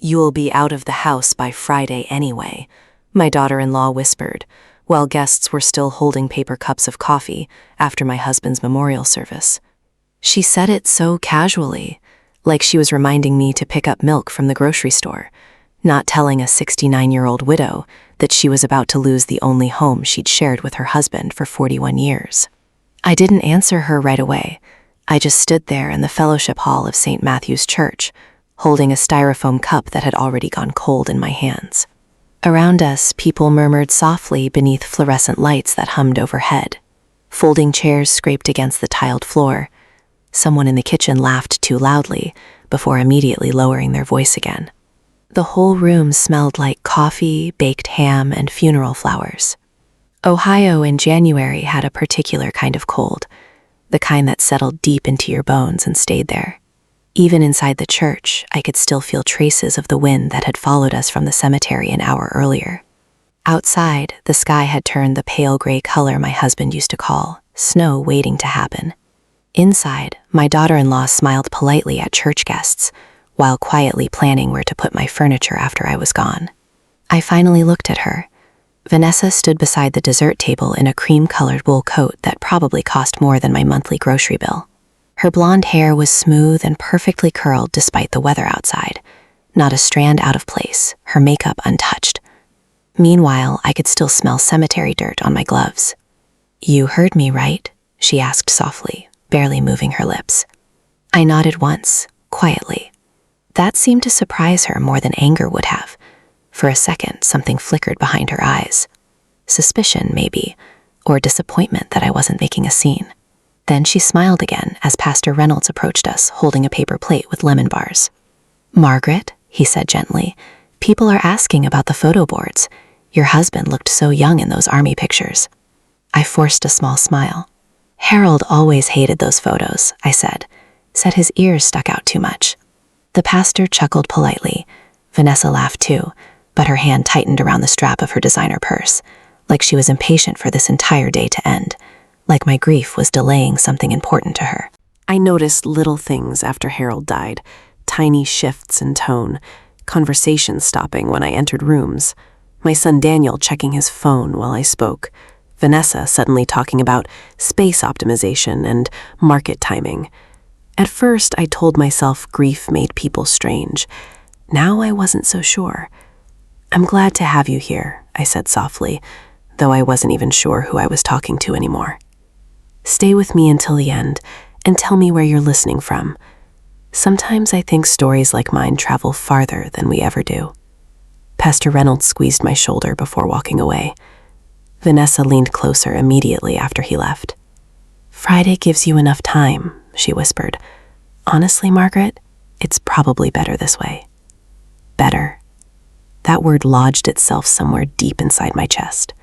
"You'll be out of the house by Friday anyway," my daughter-in-law whispered, while guests were still holding paper cups of coffee after my husband's memorial service. She said it so casually, like she was reminding me to pick up milk from the grocery store, not telling a 69-year-old widow that she was about to lose the only home she'd shared with her husband for 41 years. I didn't answer her right away. I just stood there in the fellowship hall of St. Matthew's Church, holding a styrofoam cup that had already gone cold in my hands. Around us, people murmured softly beneath fluorescent lights that hummed overhead. Folding chairs scraped against the tiled floor. Someone in the kitchen laughed too loudly before immediately lowering their voice again. The whole room smelled like coffee, baked ham, and funeral flowers. Ohio in January had a particular kind of cold, the kind that settled deep into your bones and stayed there. Even inside the church, I could still feel traces of the wind that had followed us from the cemetery an hour earlier. Outside, the sky had turned the pale gray color my husband used to call snow waiting to happen. Inside, my daughter-in-law smiled politely at church guests, while quietly planning where to put my furniture after I was gone. I finally looked at her. Vanessa stood beside the dessert table in a cream-colored wool coat that probably cost more than my monthly grocery bill. Her blonde hair was smooth and perfectly curled despite the weather outside, not a strand out of place, her makeup untouched. Meanwhile, I could still smell cemetery dirt on my gloves. "You heard me, right?" she asked softly, barely moving her lips. I nodded once, quietly. That seemed to surprise her more than anger would have. For a second, something flickered behind her eyes. Suspicion, maybe, or disappointment that I wasn't making a scene. Then she smiled again as Pastor Reynolds approached us, holding a paper plate with lemon bars. "Margaret," he said gently, "people are asking about the photo boards. Your husband looked so young in those army pictures." I forced a small smile. "Harold always hated those photos," I said his ears stuck out too much. The pastor chuckled politely. Vanessa laughed too, but her hand tightened around the strap of her designer purse, like she was impatient for this entire day to end, like my grief was delaying something important to her. I noticed little things after Harold died, tiny shifts in tone, conversations stopping when I entered rooms, my son Daniel checking his phone while I spoke, Vanessa suddenly talking about space optimization and market timing. At first, I told myself grief made people strange. Now I wasn't so sure. "I'm glad to have you here," I said softly, though I wasn't even sure who I was talking to anymore. "Stay with me until the end, and tell me where you're listening from. Sometimes I think stories like mine travel farther than we ever do." Pastor Reynolds squeezed my shoulder before walking away. Vanessa leaned closer immediately after he left. "Friday gives you enough time," she whispered. "Honestly, Margaret, it's probably better this way." Better. That word lodged itself somewhere deep inside my chest.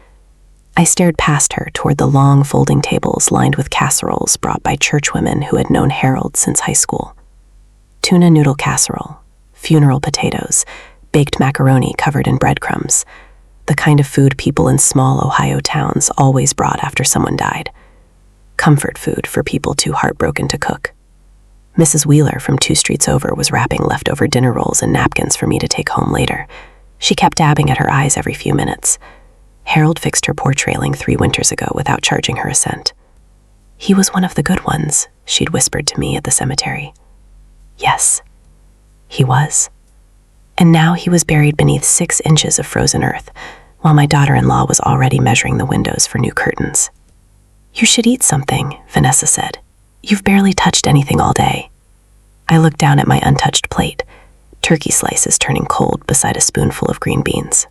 I stared past her toward the long folding tables lined with casseroles brought by churchwomen who had known Harold since high school. Tuna noodle casserole, funeral potatoes, baked macaroni covered in breadcrumbs, the kind of food people in small Ohio towns always brought after someone died. Comfort food for people too heartbroken to cook. Mrs. Wheeler from 2 streets over was wrapping leftover dinner rolls in napkins for me to take home later. She kept dabbing at her eyes every few minutes. Harold fixed her porch railing 3 winters ago without charging her a cent. "He was one of the good ones," she'd whispered to me at the cemetery. Yes, he was. And now he was buried beneath 6 inches of frozen earth, while my daughter-in-law was already measuring the windows for new curtains. "You should eat something," Vanessa said. "You've barely touched anything all day." I looked down at my untouched plate, turkey slices turning cold beside a spoonful of green beans.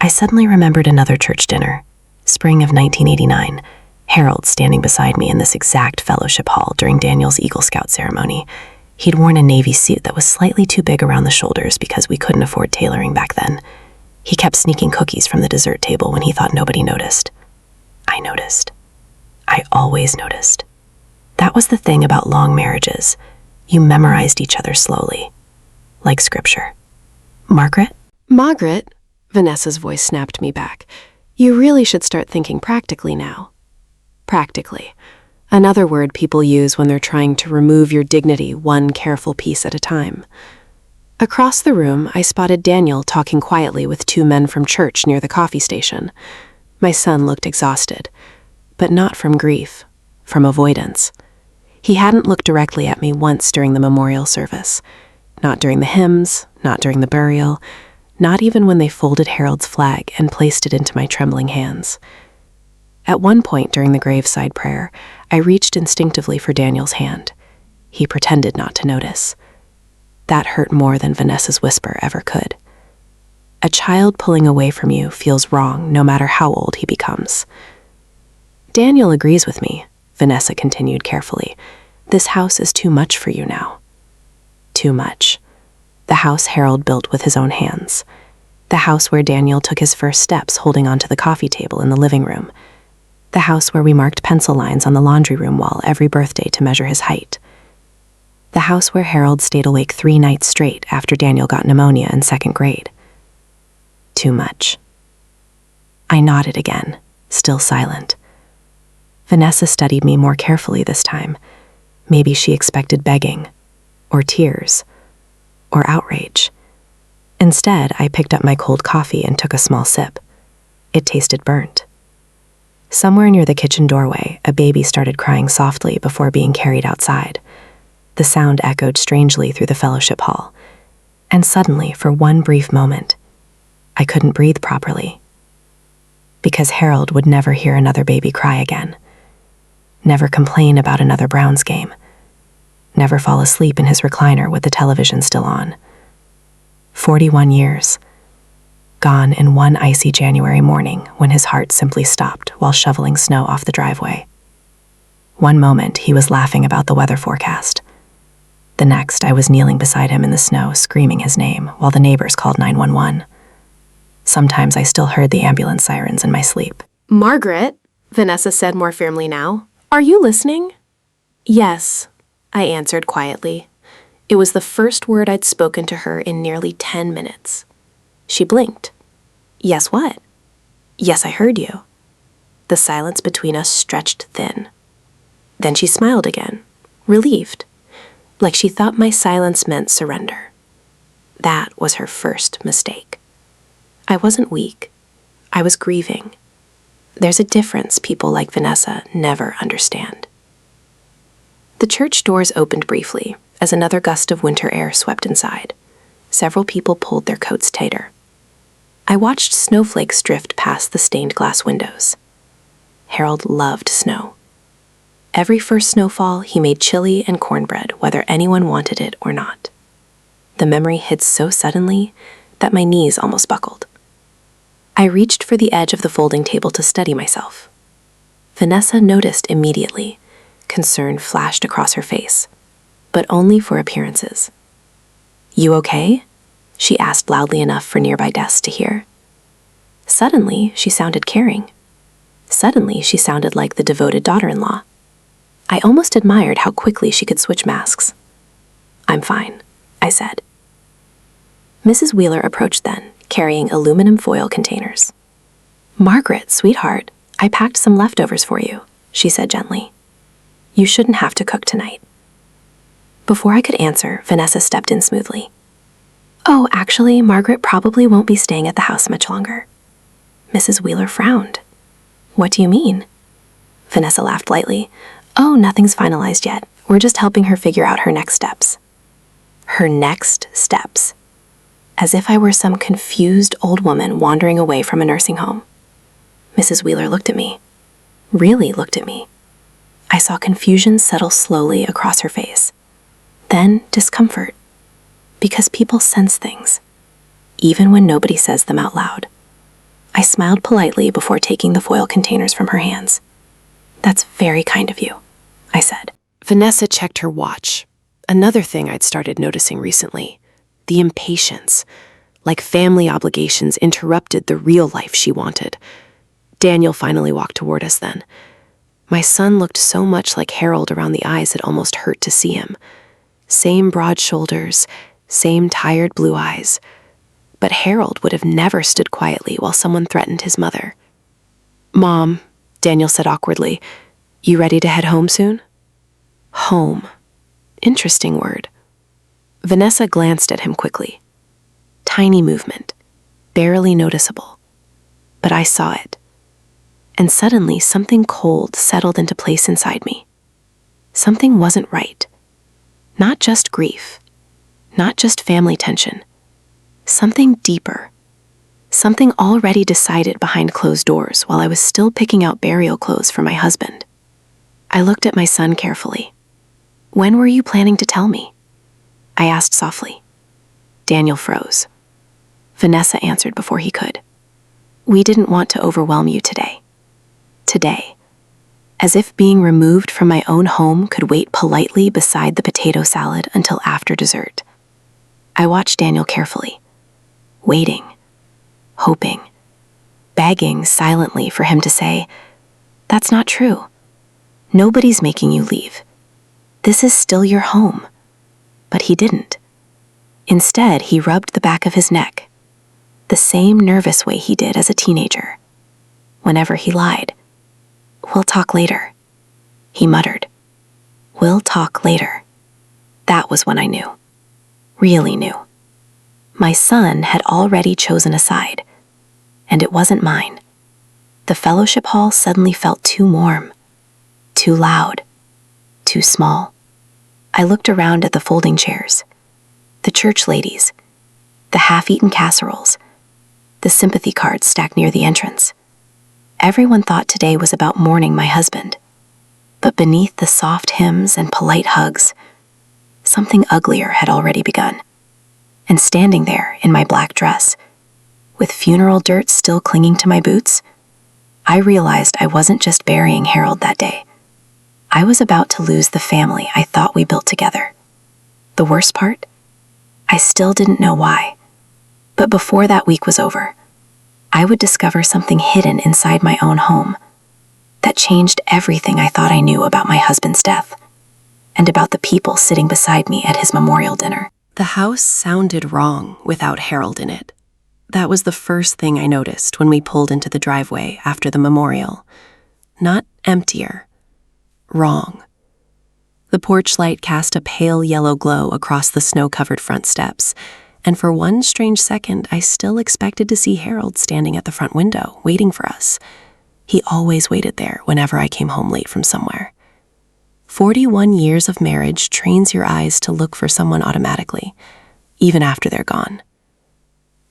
I suddenly remembered another church dinner, spring of 1989, Harold standing beside me in this exact fellowship hall during Daniel's Eagle Scout ceremony. He'd worn a navy suit that was slightly too big around the shoulders because we couldn't afford tailoring back then. He kept sneaking cookies from the dessert table when he thought nobody noticed. I noticed. I always noticed. That was the thing about long marriages. You memorized each other slowly, like scripture. "Margaret?" "Margaret?" Vanessa's voice snapped me back. "You really should start thinking practically now." Practically. Another word people use when they're trying to remove your dignity one careful piece at a time. Across the room, I spotted Daniel talking quietly with two men from church near the coffee station. My son looked exhausted, but not from grief, from avoidance. He hadn't looked directly at me once during the memorial service. Not during the hymns, not during the burial, not even when they folded Harold's flag and placed it into my trembling hands. At one point during the graveside prayer, I reached instinctively for Daniel's hand. He pretended not to notice. That hurt more than Vanessa's whisper ever could. A child pulling away from you feels wrong no matter how old he becomes. Daniel agrees with me, Vanessa continued carefully. This house is too much for you now. Too much. The house Harold built with his own hands. The house where Daniel took his first steps holding onto the coffee table in the living room. The house where we marked pencil lines on the laundry room wall every birthday to measure his height. The house where Harold stayed awake 3 nights straight after Daniel got pneumonia in 2nd grade. Too much. I nodded again, still silent. Vanessa studied me more carefully this time. Maybe she expected begging, or tears, or outrage. Instead, I picked up my cold coffee and took a small sip. It tasted burnt. Somewhere near the kitchen doorway, a baby started crying softly before being carried outside. The sound echoed strangely through the fellowship hall. And suddenly, for one brief moment, I couldn't breathe properly. Because Harold would never hear another baby cry again. Never complain about another Browns game. Never fall asleep in his recliner with the television still on. 41 years. Gone in one icy January morning when his heart simply stopped while shoveling snow off the driveway. One moment he was laughing about the weather forecast. The next I was kneeling beside him in the snow screaming his name while the neighbors called 911. Sometimes I still heard the ambulance sirens in my sleep. Margaret, Vanessa said more firmly now, are you listening? Yes, I answered quietly. It was the first word I'd spoken to her in nearly 10 minutes. She blinked. Yes, what? Yes, I heard you. The silence between us stretched thin. Then she smiled again, relieved, like she thought my silence meant surrender. That was her first mistake. I wasn't weak. I was grieving. There's a difference people like Vanessa never understand. The church doors opened briefly as another gust of winter air swept inside. Several people pulled their coats tighter. I watched snowflakes drift past the stained glass windows. Harold loved snow. Every first snowfall, he made chili and cornbread, whether anyone wanted it or not. The memory hit so suddenly that my knees almost buckled. I reached for the edge of the folding table to steady myself. Vanessa noticed immediately. Concern flashed across her face, but only for appearances. You okay? She asked loudly enough for nearby desks to hear. Suddenly, she sounded caring. Suddenly, she sounded like the devoted daughter-in-law. I almost admired how quickly she could switch masks. I'm fine, I said. Mrs. Wheeler approached then, carrying aluminum foil containers. Margaret, sweetheart, I packed some leftovers for you, she said gently. You shouldn't have to cook tonight. Before I could answer, Vanessa stepped in smoothly. Oh, actually, Margaret probably won't be staying at the house much longer. Mrs. Wheeler frowned. What do you mean? Vanessa laughed lightly. Oh, nothing's finalized yet. We're just helping her figure out her next steps. Her next steps. As if I were some confused old woman wandering away from a nursing home. Mrs. Wheeler looked at me. Really looked at me. I saw confusion settle slowly across her face. Then discomfort. Because people sense things, even when nobody says them out loud. I smiled politely before taking the foil containers from her hands. That's very kind of you, I said. Vanessa checked her watch. Another thing I'd started noticing recently. The impatience. Like family obligations interrupted the real life she wanted. Daniel finally walked toward us then. My son looked so much like Harold around the eyes it almost hurt to see him. Same broad shoulders, same tired blue eyes. But Harold would have never stood quietly while someone threatened his mother. Mom, Daniel said awkwardly, you ready to head home soon? Home. Interesting word. Vanessa glanced at him quickly. Tiny movement, barely noticeable. But I saw it. And suddenly something cold settled into place inside me. Something wasn't right. Not just grief. Not just family tension. Something deeper. Something already decided behind closed doors while I was still picking out burial clothes for my husband. I looked at my son carefully. "When were you planning to tell me?" I asked softly. Daniel froze. Vanessa answered before he could. "We didn't want to overwhelm you today. Today." As if being removed from my own home could wait politely beside the potato salad until after dessert. I watched Daniel carefully, waiting, hoping, begging silently for him to say, "That's not true. Nobody's making you leave. This is still your home." But he didn't. Instead, he rubbed the back of his neck, the same nervous way he did as a teenager. Whenever he lied. "We'll talk later," he muttered. "We'll talk later." That was when I knew. Really knew. My son had already chosen a side, and it wasn't mine. The fellowship hall suddenly felt too warm, too loud, too small. I looked around at the folding chairs, the church ladies, the half-eaten casseroles, the sympathy cards stacked near the entrance. Everyone thought today was about mourning my husband, but beneath the soft hymns and polite hugs, something uglier had already begun. And standing there in my black dress, with funeral dirt still clinging to my boots, I realized I wasn't just burying Harold that day. I was about to lose the family I thought we built together. The worst part? I still didn't know why. But before that week was over, I would discover something hidden inside my own home that changed everything I thought I knew about my husband's death and about the people sitting beside me at his memorial dinner. The house sounded wrong without Harold in it. That was the first thing I noticed when we pulled into the driveway after the memorial. Not emptier. Wrong. The porch light cast a pale yellow glow across the snow-covered front steps, and for one strange second, I still expected to see Harold standing at the front window, waiting for us. He always waited there whenever I came home late from somewhere. 41 years of marriage trains your eyes to look for someone automatically, even after they're gone.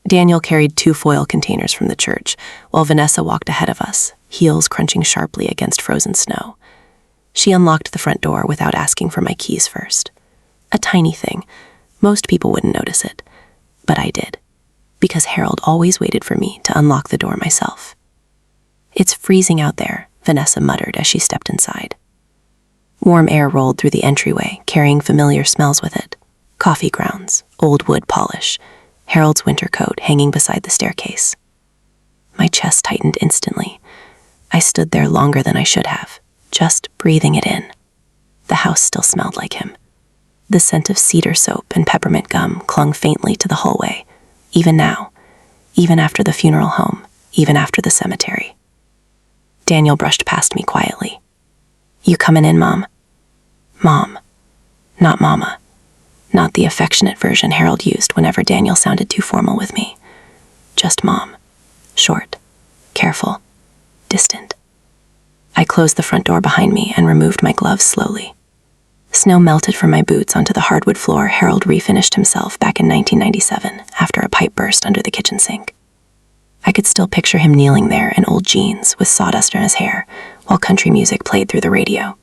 Daniel carried 2 foil containers from the church, while Vanessa walked ahead of us, heels crunching sharply against frozen snow. She unlocked the front door without asking for my keys first. A tiny thing. Most people wouldn't notice it. But I did, because Harold always waited for me to unlock the door myself. "It's freezing out there," Vanessa muttered as she stepped inside. Warm air rolled through the entryway, carrying familiar smells with it. Coffee grounds, old wood polish, Harold's winter coat hanging beside the staircase. My chest tightened instantly. I stood there longer than I should have, just breathing it in. The house still smelled like him. The scent of cedar soap and peppermint gum clung faintly to the hallway, even now, even after the funeral home, even after the cemetery. Daniel brushed past me quietly. "You coming in, Mom?" Mom. Not Mama. Not the affectionate version Harold used whenever Daniel sounded too formal with me. Just Mom. Short, careful, distant. I closed the front door behind me and removed my gloves slowly. Snow melted from my boots onto the hardwood floor Harold refinished himself back in 1997 after a pipe burst under the kitchen sink. I could still picture him kneeling there in old jeans with sawdust in his hair while country music played through the radio.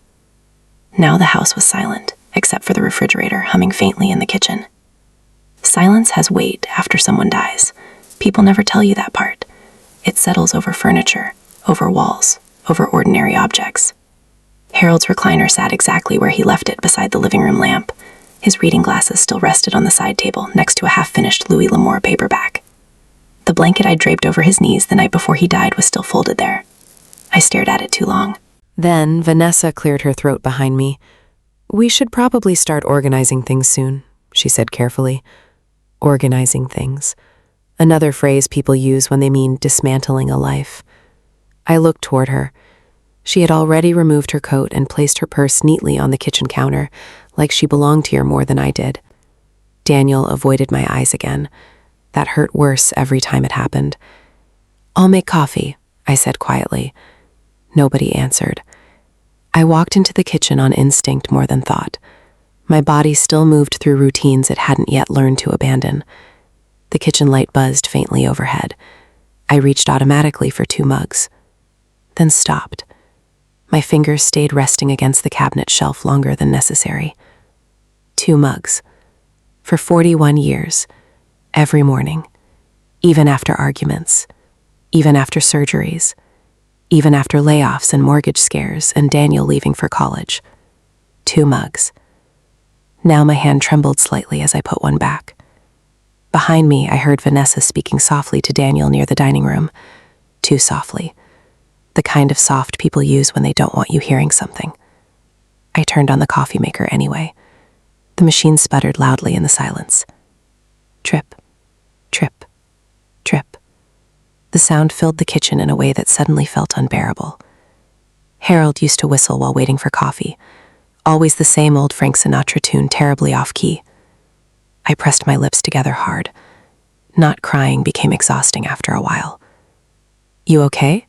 Now the house was silent, except for the refrigerator humming faintly in the kitchen. Silence has weight after someone dies. People never tell you that part. It settles over furniture, over walls, over ordinary objects. Harold's recliner sat exactly where he left it beside the living room lamp. His reading glasses still rested on the side table next to a half-finished Louis L'Amour paperback. The blanket I draped over his knees the night before he died was still folded there. I stared at it too long. Then Vanessa cleared her throat behind me. "We should probably start organizing things soon," she said carefully. Organizing things. Another phrase people use when they mean dismantling a life. I looked toward her. She had already removed her coat and placed her purse neatly on the kitchen counter, like she belonged here more than I did. Daniel avoided my eyes again. That hurt worse every time it happened. "I'll make coffee," I said quietly. Nobody answered. I walked into the kitchen on instinct more than thought. My body still moved through routines it hadn't yet learned to abandon. The kitchen light buzzed faintly overhead. I reached automatically for 2 mugs, then stopped. My fingers stayed resting against the cabinet shelf longer than necessary. 2 mugs. For 41 years, every morning, even after arguments, even after surgeries, even after layoffs and mortgage scares and Daniel leaving for college. 2 mugs. Now my hand trembled slightly as I put one back. Behind me, I heard Vanessa speaking softly to Daniel near the dining room. Too softly. The kind of soft people use when they don't want you hearing something. I turned on the coffee maker anyway. The machine sputtered loudly in the silence. Trip, trip, trip. The sound filled the kitchen in a way that suddenly felt unbearable. Harold used to whistle while waiting for coffee, always the same old Frank Sinatra tune terribly off-key. I pressed my lips together hard. Not crying became exhausting after a while. "You okay?"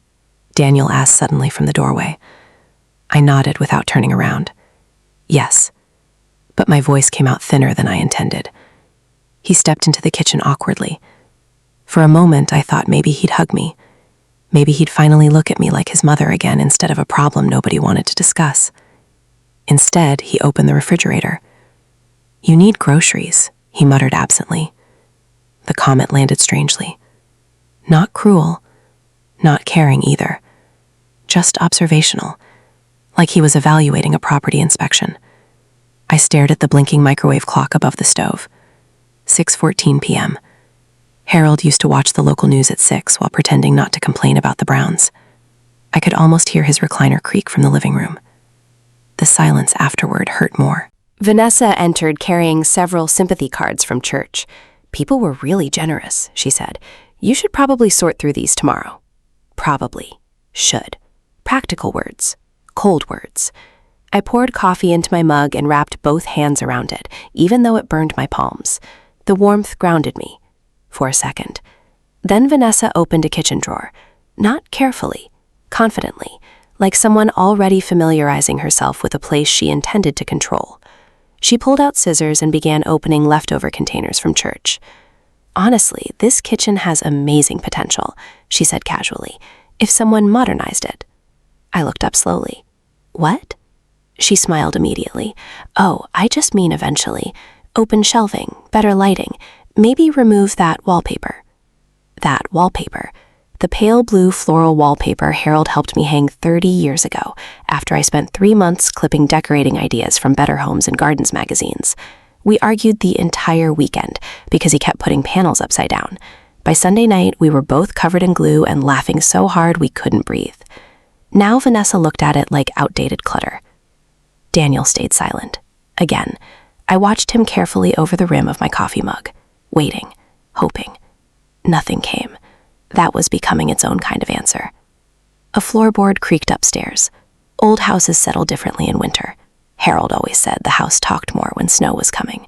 Daniel asked suddenly from the doorway. I nodded without turning around. "Yes," but my voice came out thinner than I intended. He stepped into the kitchen awkwardly. For a moment, I thought maybe he'd hug me. Maybe he'd finally look at me like his mother again instead of a problem nobody wanted to discuss. Instead, he opened the refrigerator. "You need groceries," he muttered absently. The comment landed strangely. Not cruel, not caring either. Just observational, like he was evaluating a property inspection. I stared at the blinking microwave clock above the stove. 6:14 p.m. Harold used to watch the local news at 6 while pretending not to complain about the Browns. I could almost hear his recliner creak from the living room. The silence afterward hurt more. Vanessa entered carrying several sympathy cards from church. "People were really generous," she said. "You should probably sort through these tomorrow." Probably. Should. Practical words. Cold words. I poured coffee into my mug and wrapped both hands around it, even though it burned my palms. The warmth grounded me. For a second. Then Vanessa opened a kitchen drawer. Not carefully. Confidently. Like someone already familiarizing herself with a place she intended to control. She pulled out scissors and began opening leftover containers from church. "Honestly, this kitchen has amazing potential," she said casually, "if someone modernized it." I looked up slowly. "What?" She smiled immediately. "Oh, I just mean eventually. Open shelving, better lighting, maybe remove that wallpaper." That wallpaper. The pale blue floral wallpaper Harold helped me hang 30 years ago, after I spent 3 months clipping decorating ideas from Better Homes and Gardens magazines. We argued the entire weekend because he kept putting panels upside down. By Sunday night, we were both covered in glue and laughing so hard we couldn't breathe. Now Vanessa looked at it like outdated clutter. Daniel stayed silent. Again, I watched him carefully over the rim of my coffee mug, waiting, hoping. Nothing came. That was becoming its own kind of answer. A floorboard creaked upstairs. Old houses settle differently in winter. Harold always said the house talked more when snow was coming.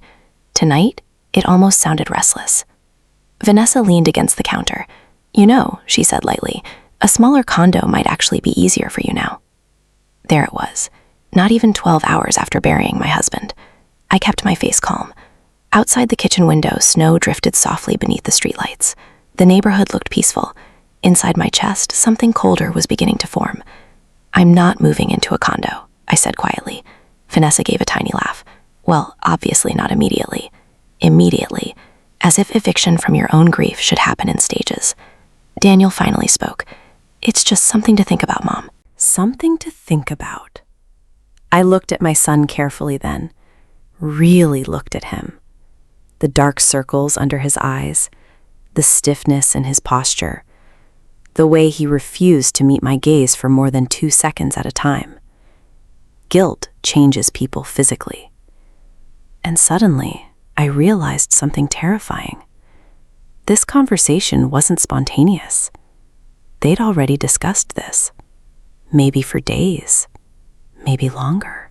Tonight, it almost sounded restless. Vanessa leaned against the counter. "You know," she said lightly, "a smaller condo might actually be easier for you now." There it was, not even 12 hours after burying my husband. I kept my face calm. Outside the kitchen window, snow drifted softly beneath the streetlights. The neighborhood looked peaceful. Inside my chest, something colder was beginning to form. "I'm not moving into a condo," I said quietly. Vanessa gave a tiny laugh. "Well, obviously not immediately. Immediately, as if eviction from your own grief should happen in stages." Daniel finally spoke. "It's just something to think about, Mom." Something to think about. I looked at my son carefully then. Really looked at him. The dark circles under his eyes, the stiffness in his posture, the way he refused to meet my gaze for more than 2 seconds at a time. Guilt changes people physically. And suddenly, I realized something terrifying. This conversation wasn't spontaneous. They'd already discussed this. Maybe for days, maybe longer.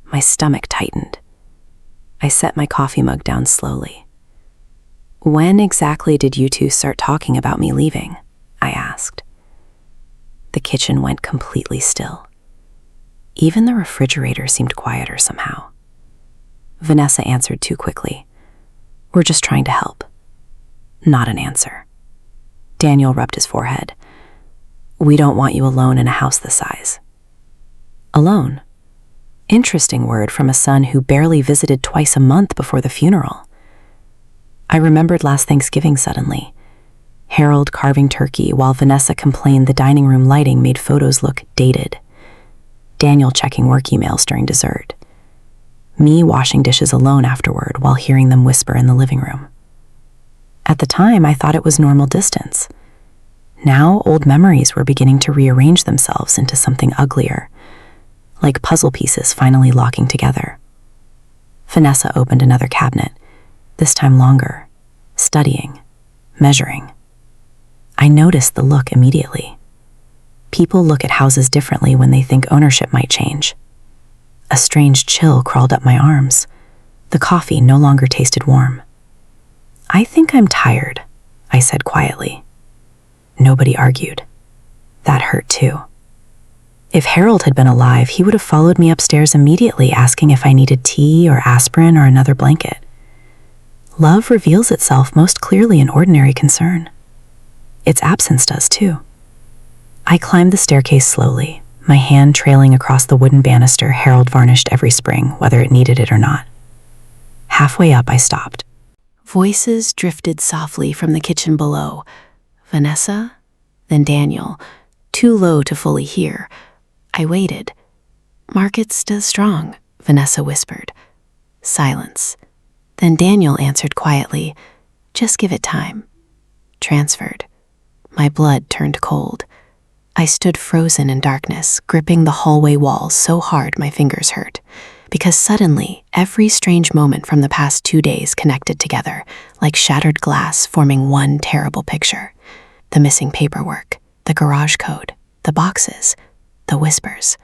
My stomach tightened. I set my coffee mug down slowly. When exactly did you two start talking about me leaving? I asked. The kitchen went completely still. Even the refrigerator seemed quieter somehow. Vanessa answered too quickly. We're just trying to help. Not an answer. Daniel rubbed his forehead. We don't want you alone in a house this size. Alone? Interesting word from a son who barely visited twice a month before the funeral. I remembered last Thanksgiving suddenly. Harold carving turkey while Vanessa complained the dining room lighting made photos look dated. Daniel checking work emails during dessert. Me washing dishes alone afterward while hearing them whisper in the living room. At the time, I thought it was normal distance. Now, old memories were beginning to rearrange themselves into something uglier, like puzzle pieces finally locking together. Vanessa opened another cabinet, this time longer, studying, measuring. I noticed the look immediately. People look at houses differently when they think ownership might change. A strange chill crawled up my arms. The coffee no longer tasted warm. I think I'm tired, I said quietly. Nobody argued. That hurt too. If Harold had been alive, he would have followed me upstairs immediately, asking if I needed tea or aspirin or another blanket. Love reveals itself most clearly in ordinary concern. Its absence does too. I climbed the staircase slowly, my hand trailing across the wooden banister Harold varnished every spring, whether it needed it or not. Halfway up, I stopped. Voices drifted softly from the kitchen below. Vanessa, then Daniel, too low to fully hear. I waited. Markets does strong, Vanessa whispered. Silence. Then Daniel answered quietly, just give it time. Transferred. My blood turned cold. I stood frozen in darkness, gripping the hallway walls so hard my fingers hurt, because suddenly every strange moment from the past 2 days connected together, like shattered glass forming one terrible picture. The missing paperwork, the garage code, the boxes, the whispers.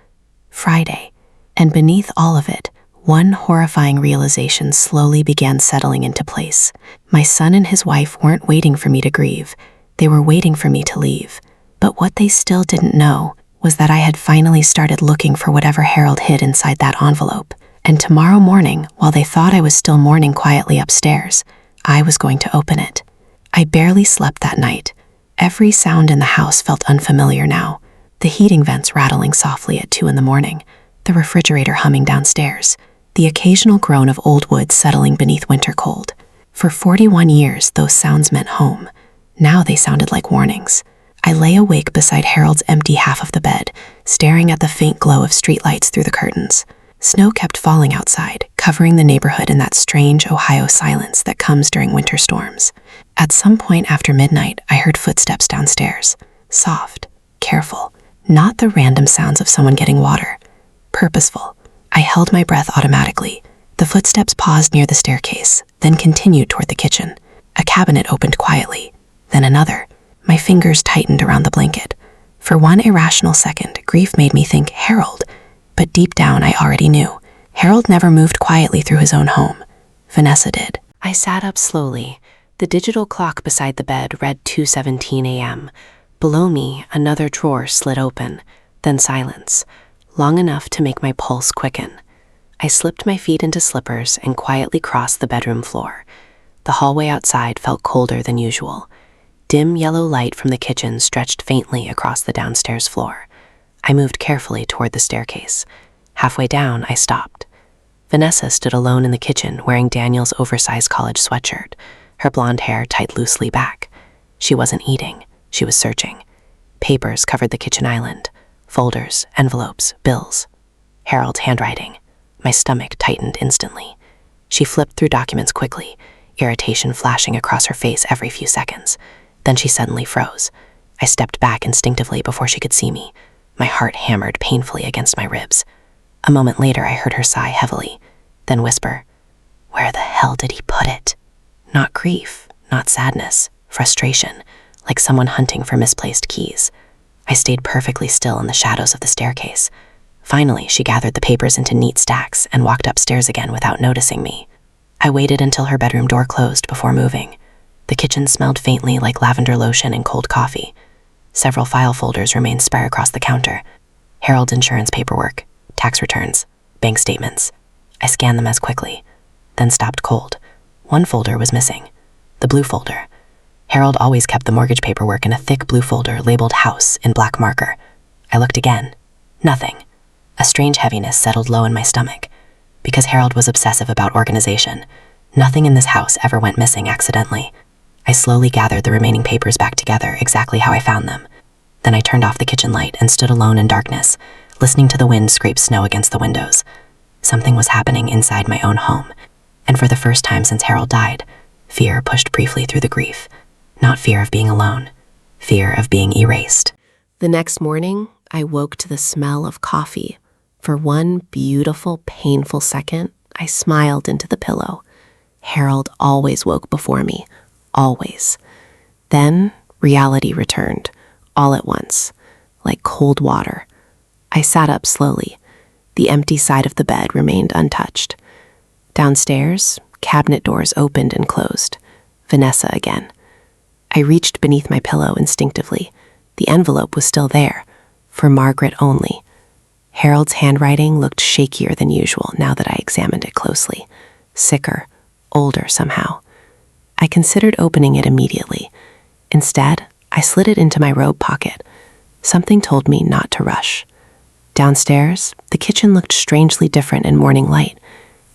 Friday, and beneath all of it, one horrifying realization slowly began settling into place. My son and his wife weren't waiting for me to grieve. They were waiting for me to leave. But what they still didn't know was that I had finally started looking for whatever Harold hid inside that envelope. And tomorrow morning, while they thought I was still mourning quietly upstairs, I was going to open it. I barely slept that night. Every sound in the house felt unfamiliar now. The heating vents rattling softly at 2 a.m, the refrigerator humming downstairs, the occasional groan of old wood settling beneath winter cold. For 41 years, those sounds meant home. Now they sounded like warnings. I lay awake beside Harold's empty half of the bed, staring at the faint glow of streetlights through the curtains. Snow kept falling outside, covering the neighborhood in that strange Ohio silence that comes during winter storms. At some point after midnight, I heard footsteps downstairs. Soft, careful, not the random sounds of someone getting water. Purposeful. I held my breath automatically. The footsteps paused near the staircase, then continued toward the kitchen. A cabinet opened quietly, then another. My fingers tightened around the blanket. For one irrational second, grief made me think Harold, but deep down I already knew. Harold never moved quietly through his own home. Vanessa did. I sat up slowly. The digital clock beside the bed read 2:17 a.m. Below me, another drawer slid open, then silence, long enough to make my pulse quicken. I slipped my feet into slippers and quietly crossed the bedroom floor. The hallway outside felt colder than usual. Dim yellow light from the kitchen stretched faintly across the downstairs floor. I moved carefully toward the staircase. Halfway down, I stopped. Vanessa stood alone in the kitchen wearing Daniel's oversized college sweatshirt, her blonde hair tied loosely back. She wasn't eating, she was searching. Papers covered the kitchen island, folders, envelopes, bills. Harold's handwriting. My stomach tightened instantly. She flipped through documents quickly, irritation flashing across her face every few seconds. Then she suddenly froze. I stepped back instinctively before she could see me. My heart hammered painfully against my ribs. A moment later, I heard her sigh heavily, then whisper, "Where the hell did he put it?" Not grief, not sadness, frustration, like someone hunting for misplaced keys. I stayed perfectly still in the shadows of the staircase. Finally, she gathered the papers into neat stacks and walked upstairs again without noticing me. I waited until her bedroom door closed before moving. The kitchen smelled faintly like lavender lotion and cold coffee. Several file folders remained spread across the counter. Harold's insurance paperwork, tax returns, bank statements. I scanned them as quickly, then stopped cold. One folder was missing, the blue folder. Harold always kept the mortgage paperwork in a thick blue folder labeled House in black marker. I looked again. Nothing. A strange heaviness settled low in my stomach. Because Harold was obsessive about organization, nothing in this house ever went missing accidentally. I slowly gathered the remaining papers back together exactly how I found them. Then I turned off the kitchen light and stood alone in darkness, listening to the wind scrape snow against the windows. Something was happening inside my own home, and for the first time since Harold died, fear pushed briefly through the grief. Not fear of being alone, fear of being erased. The next morning, I woke to the smell of coffee. For one beautiful, painful second, I smiled into the pillow. Harold always woke before me, always. Then reality returned, all at once, like cold water. I sat up slowly. The empty side of the bed remained untouched. Downstairs, cabinet doors opened and closed. Vanessa again. I reached beneath my pillow instinctively. The envelope was still there, for Margaret only. Harold's handwriting looked shakier than usual now that I examined it closely. Sicker, older somehow. I considered opening it immediately. Instead, I slid it into my robe pocket. Something told me not to rush. Downstairs, the kitchen looked strangely different in morning light.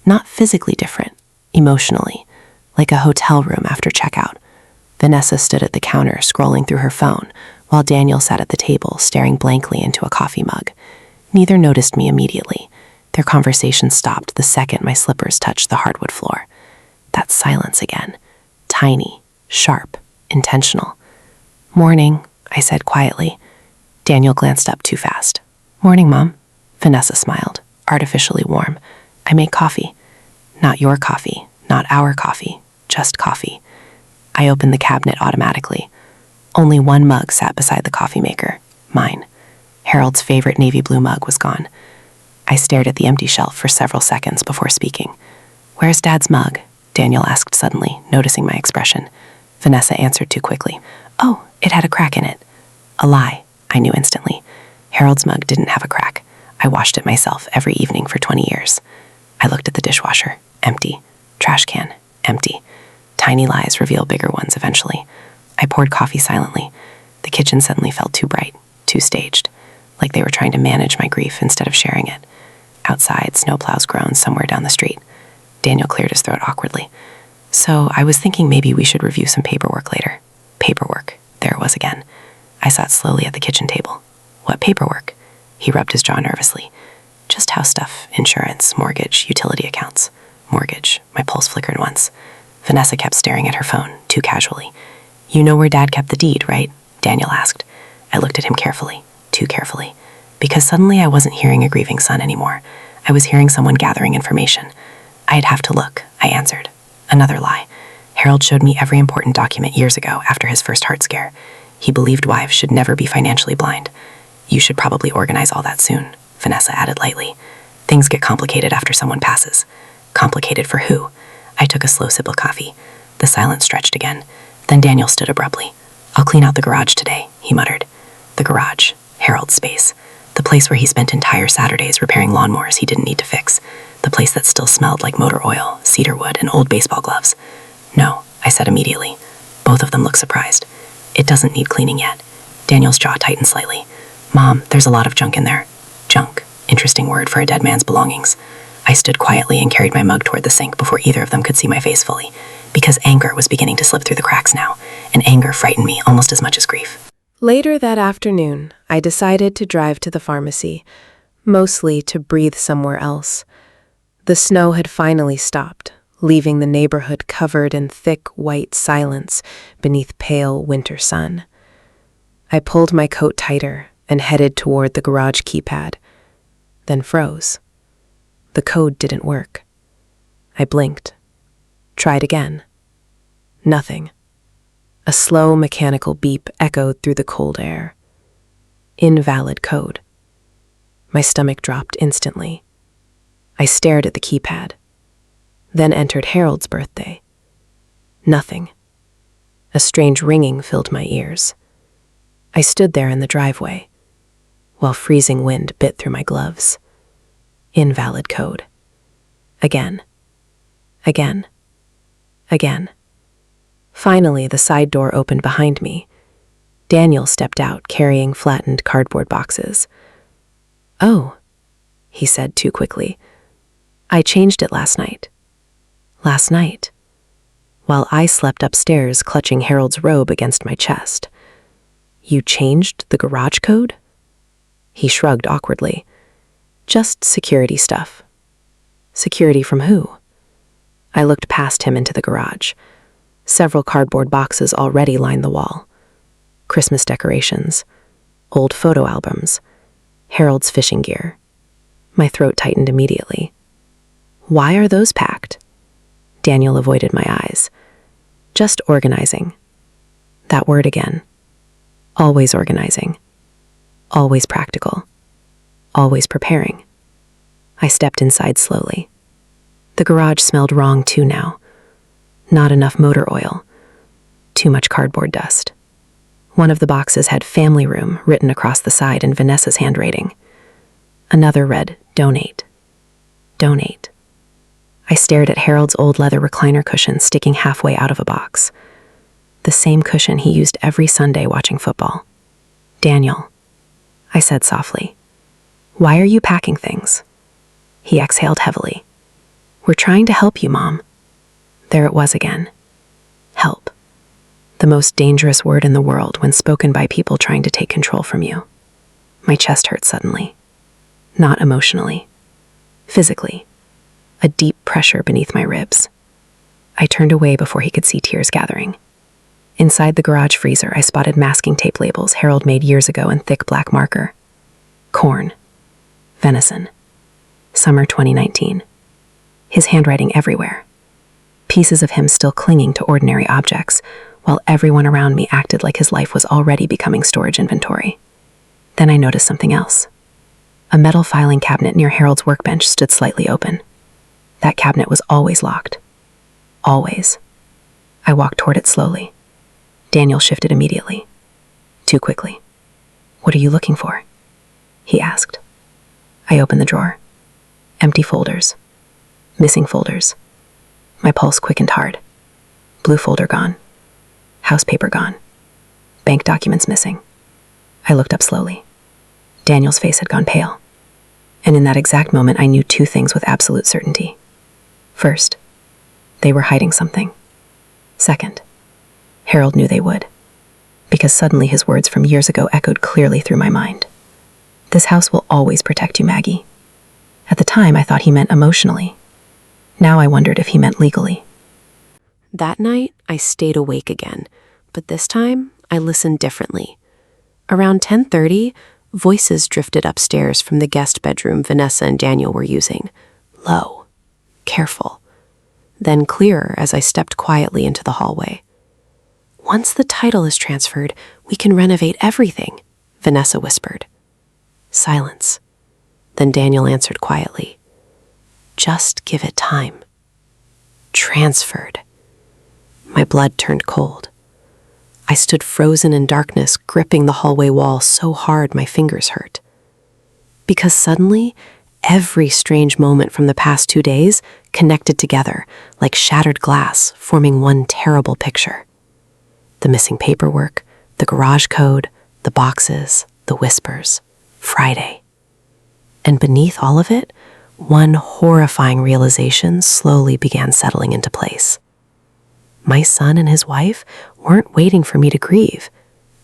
Not physically different, emotionally, like a hotel room after checkout. Vanessa stood at the counter scrolling through her phone, while Daniel sat at the table staring blankly into a coffee mug. Neither noticed me immediately. Their conversation stopped the second my slippers touched the hardwood floor. That silence again. Tiny, sharp, intentional. "Morning," I said quietly. Daniel glanced up too fast. "Morning, Mom." Vanessa smiled, artificially warm. "I make coffee. Not your coffee, not our coffee, just coffee." I opened the cabinet automatically. Only one mug sat beside the coffee maker, mine. Harold's favorite navy blue mug was gone. I stared at the empty shelf for several seconds before speaking. "Where's Dad's mug?" Daniel asked suddenly, noticing my expression. Vanessa answered too quickly. "Oh, it had a crack in it." A lie, I knew instantly. Harold's mug didn't have a crack. I washed it myself every evening for 20 years. I looked at the dishwasher, empty. Trash can, empty. Tiny lies reveal bigger ones eventually. I poured coffee silently. The kitchen suddenly felt too bright, too staged, like they were trying to manage my grief instead of sharing it. Outside, snowplows groaned somewhere down the street. Daniel cleared his throat awkwardly. "So I was thinking maybe we should review some paperwork later." Paperwork. There it was again. I sat slowly at the kitchen table. "What paperwork?" He rubbed his jaw nervously. "Just house stuff, insurance, mortgage, utility accounts." Mortgage. My pulse flickered once. Vanessa kept staring at her phone, too casually. "You know where Dad kept the deed, right?" Daniel asked. I looked at him carefully, too carefully, because suddenly I wasn't hearing a grieving son anymore. I was hearing someone gathering information. "I'd have to look," I answered. Another lie. Harold showed me every important document years ago after his first heart scare. He believed wives should never be financially blind. "You should probably organize all that soon," Vanessa added lightly. "Things get complicated after someone passes." Complicated for who? I took a slow sip of coffee. The silence stretched again. Then Daniel stood abruptly. "I'll clean out the garage today," he muttered. The garage, Harold's space. The place where he spent entire Saturdays repairing lawnmowers he didn't need to fix. The place that still smelled like motor oil, cedar wood, and old baseball gloves. "No," I said immediately. Both of them looked surprised. "It doesn't need cleaning yet." Daniel's jaw tightened slightly. "Mom, there's a lot of junk in there." Junk. Interesting word for a dead man's belongings. I stood quietly and carried my mug toward the sink before either of them could see my face fully, because anger was beginning to slip through the cracks now, and anger frightened me almost as much as grief. Later that afternoon, I decided to drive to the pharmacy, mostly to breathe somewhere else. The snow had finally stopped, leaving the neighborhood covered in thick white silence beneath pale winter sun. I pulled my coat tighter and headed toward the garage keypad, then froze. The code didn't work. I blinked. Tried again. Nothing. A slow mechanical beep echoed through the cold air. Invalid code. My stomach dropped instantly. I stared at the keypad. Then entered Harold's birthday. Nothing. A strange ringing filled my ears. I stood there in the driveway, while freezing wind bit through my gloves. Invalid code. Again. Again. Again. Finally, the side door opened behind me. Daniel stepped out, carrying flattened cardboard boxes. "Oh," he said too quickly. "I changed it last night." Last night, while I slept upstairs clutching Harold's robe against my chest. "You changed the garage code?" He shrugged awkwardly. "Just security stuff." "Security from who?" I looked past him into the garage. Several cardboard boxes already lined the wall. Christmas decorations, old photo albums, Harold's fishing gear. My throat tightened immediately. "Why are those packed?" Daniel avoided my eyes. "Just organizing." That word again. Always organizing. Always practical. Always preparing. I stepped inside slowly. The garage smelled wrong too now. Not enough motor oil. Too much cardboard dust. One of the boxes had "family room" written across the side in Vanessa's handwriting. Another read, "donate." Donate. I stared at Harold's old leather recliner cushion sticking halfway out of a box. The same cushion he used every Sunday watching football. "Daniel," I said softly, "why are you packing things?" He exhaled heavily. "We're trying to help you, Mom." There it was again. Help. The most dangerous word in the world when spoken by people trying to take control from you. My chest hurt suddenly. Not emotionally. Physically. A deep pressure beneath my ribs. I turned away before he could see tears gathering. Inside the garage freezer, I spotted masking tape labels Harold made years ago in thick black marker. Corn. Venison. Summer 2019. His handwriting everywhere. Pieces of him still clinging to ordinary objects, while everyone around me acted like his life was already becoming storage inventory. Then I noticed something else. A metal filing cabinet near Harold's workbench stood slightly open. That cabinet was always locked. Always. I walked toward it slowly. Daniel shifted immediately. Too quickly. "What are you looking for?" he asked. I opened the drawer. Empty folders. Missing folders. My pulse quickened hard. Blue folder gone. House paper gone. Bank documents missing. I looked up slowly. Daniel's face had gone pale. And in that exact moment, I knew two things with absolute certainty. First, they were hiding something. Second, Harold knew they would, because suddenly his words from years ago echoed clearly through my mind. "This house will always protect you, Maggie." At the time, I thought he meant emotionally. Now I wondered if he meant legally. That night, I stayed awake again, but this time, I listened differently. Around 10:30, voices drifted upstairs from the guest bedroom Vanessa and Daniel were using. Low. Careful. Then clearer as I stepped quietly into the hallway. "Once the title is transferred, we can renovate everything," Vanessa whispered. Silence. Then Daniel answered quietly. "Just give it time." Transferred. My blood turned cold. I stood frozen in darkness, gripping the hallway wall so hard my fingers hurt. Because suddenly, every strange moment from the past 2 days connected together like shattered glass, forming one terrible picture. The missing paperwork, the garage code, the boxes, the whispers. Friday. And beneath all of it, one horrifying realization slowly began settling into place. My son and his wife weren't waiting for me to grieve.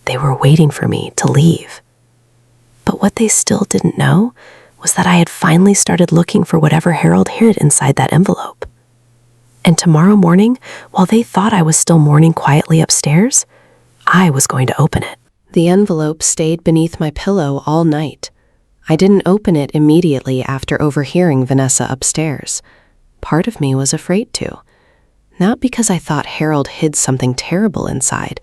They were waiting for me to leave. But what they still didn't know was that I had finally started looking for whatever Harold hid inside that envelope. And tomorrow morning, while they thought I was still mourning quietly upstairs, I was going to open it. The envelope stayed beneath my pillow all night. I didn't open it immediately after overhearing Vanessa upstairs. Part of me was afraid to. Not because I thought Harold hid something terrible inside,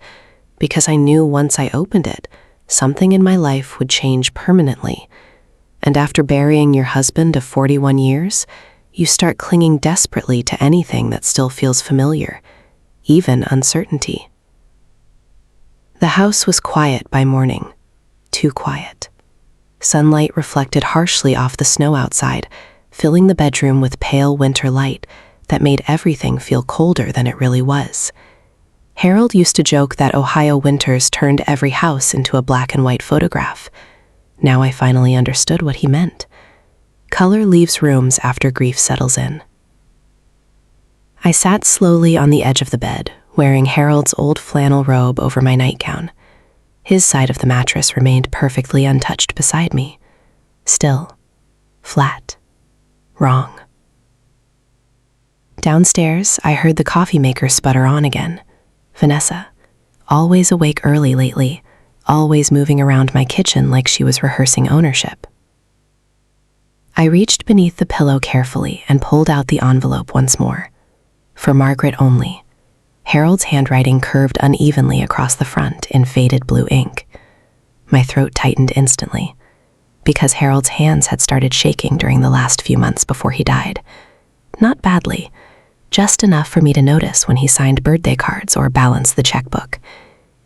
because I knew once I opened it, something in my life would change permanently. And after burying your husband of 41 years, you start clinging desperately to anything that still feels familiar, even uncertainty. The house was quiet by morning, too quiet. Sunlight reflected harshly off the snow outside, filling the bedroom with pale winter light that made everything feel colder than it really was. Harold used to joke that Ohio winters turned every house into a black and white photograph. Now I finally understood what he meant. Color leaves rooms after grief settles in. I sat slowly on the edge of the bed, wearing Harold's old flannel robe over my nightgown. His side of the mattress remained perfectly untouched beside me. Still, flat, wrong. Downstairs, I heard the coffee maker sputter on again. Vanessa, always awake early lately, always moving around my kitchen like she was rehearsing ownership. I reached beneath the pillow carefully and pulled out the envelope once more. For Margaret only. Harold's handwriting curved unevenly across the front in faded blue ink. My throat tightened instantly, because Harold's hands had started shaking during the last few months before he died. Not badly, just enough for me to notice when he signed birthday cards or balanced the checkbook.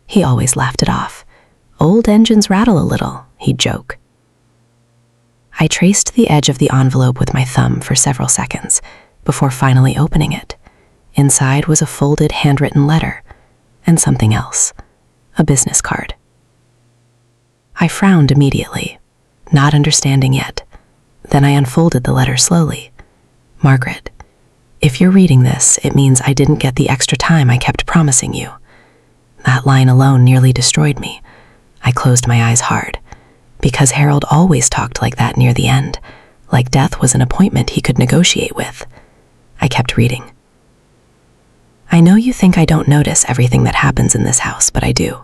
He always laughed it off. Old engines rattle a little, he'd joke. I traced the edge of the envelope with my thumb for several seconds before finally opening it. Inside was a folded handwritten letter and something else, a business card. I frowned immediately, not understanding yet. Then I unfolded the letter slowly. Margaret, if you're reading this, it means I didn't get the extra time I kept promising you. That line alone nearly destroyed me. I closed my eyes hard, because Harold always talked like that near the end, like death was an appointment he could negotiate with. I kept reading. I know you think I don't notice everything that happens in this house, but I do.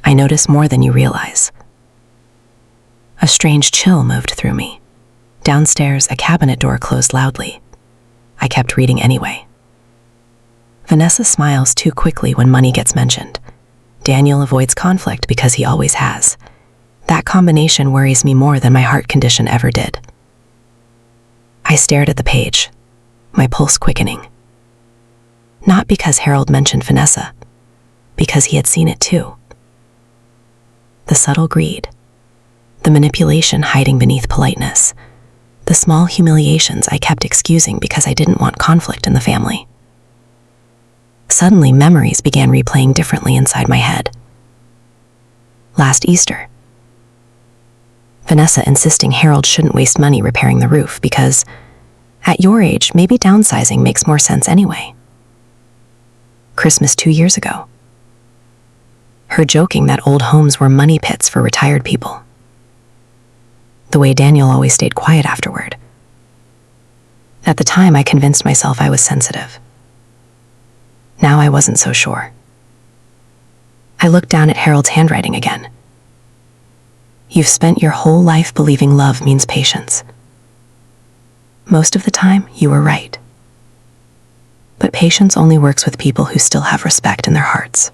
I notice more than you realize. A strange chill moved through me. Downstairs, a cabinet door closed loudly. I kept reading anyway. Vanessa smiles too quickly when money gets mentioned. Daniel avoids conflict because he always has. That combination worries me more than my heart condition ever did. I stared at the page, my pulse quickening. Not because Harold mentioned Vanessa, because he had seen it too. The subtle greed, the manipulation hiding beneath politeness, the small humiliations I kept excusing because I didn't want conflict in the family. Suddenly, memories began replaying differently inside my head. Last Easter, Vanessa insisting Harold shouldn't waste money repairing the roof because, at your age, maybe downsizing makes more sense anyway. Christmas 2 years ago. Her joking that old homes were money pits for retired people. The way Daniel always stayed quiet afterward. At the time, I convinced myself I was sensitive. Now I wasn't so sure. I looked down at Harold's handwriting again. You've spent your whole life believing love means patience. Most of the time, you were right. But patience only works with people who still have respect in their hearts.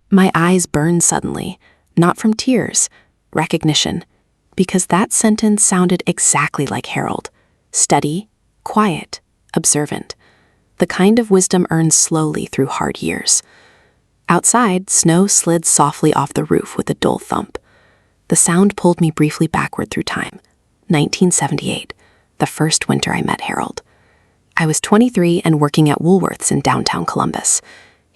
My eyes burned suddenly, not from tears, recognition, because that sentence sounded exactly like Harold. Steady, quiet, observant. The kind of wisdom earned slowly through hard years. Outside, snow slid softly off the roof with a dull thump. The sound pulled me briefly backward through time. 1978, the first winter I met Harold. I was 23 and working at Woolworths in downtown Columbus.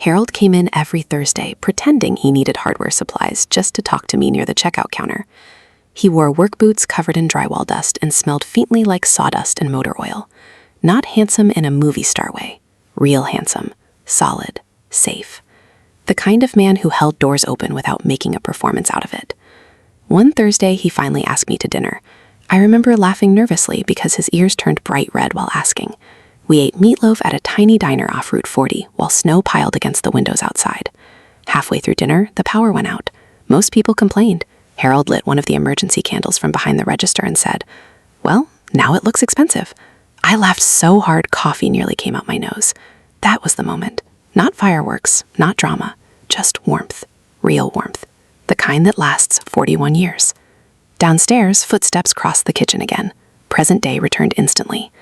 Harold came in every Thursday, pretending he needed hardware supplies just to talk to me near the checkout counter. He wore work boots covered in drywall dust and smelled faintly like sawdust and motor oil. Not handsome in a movie star way. Real handsome, solid, safe. The kind of man who held doors open without making a performance out of it. One Thursday, he finally asked me to dinner. I remember laughing nervously because his ears turned bright red while asking. We ate meatloaf at a tiny diner off Route 40 while snow piled against the windows outside. Halfway through dinner, the power went out. Most people complained. Harold lit one of the emergency candles from behind the register and said, "Well, now it looks expensive." I laughed so hard coffee nearly came out my nose. That was the moment. Not fireworks, not drama, just warmth. Real warmth. The kind that lasts 41 years. Downstairs, footsteps crossed the kitchen again. Present day returned instantly.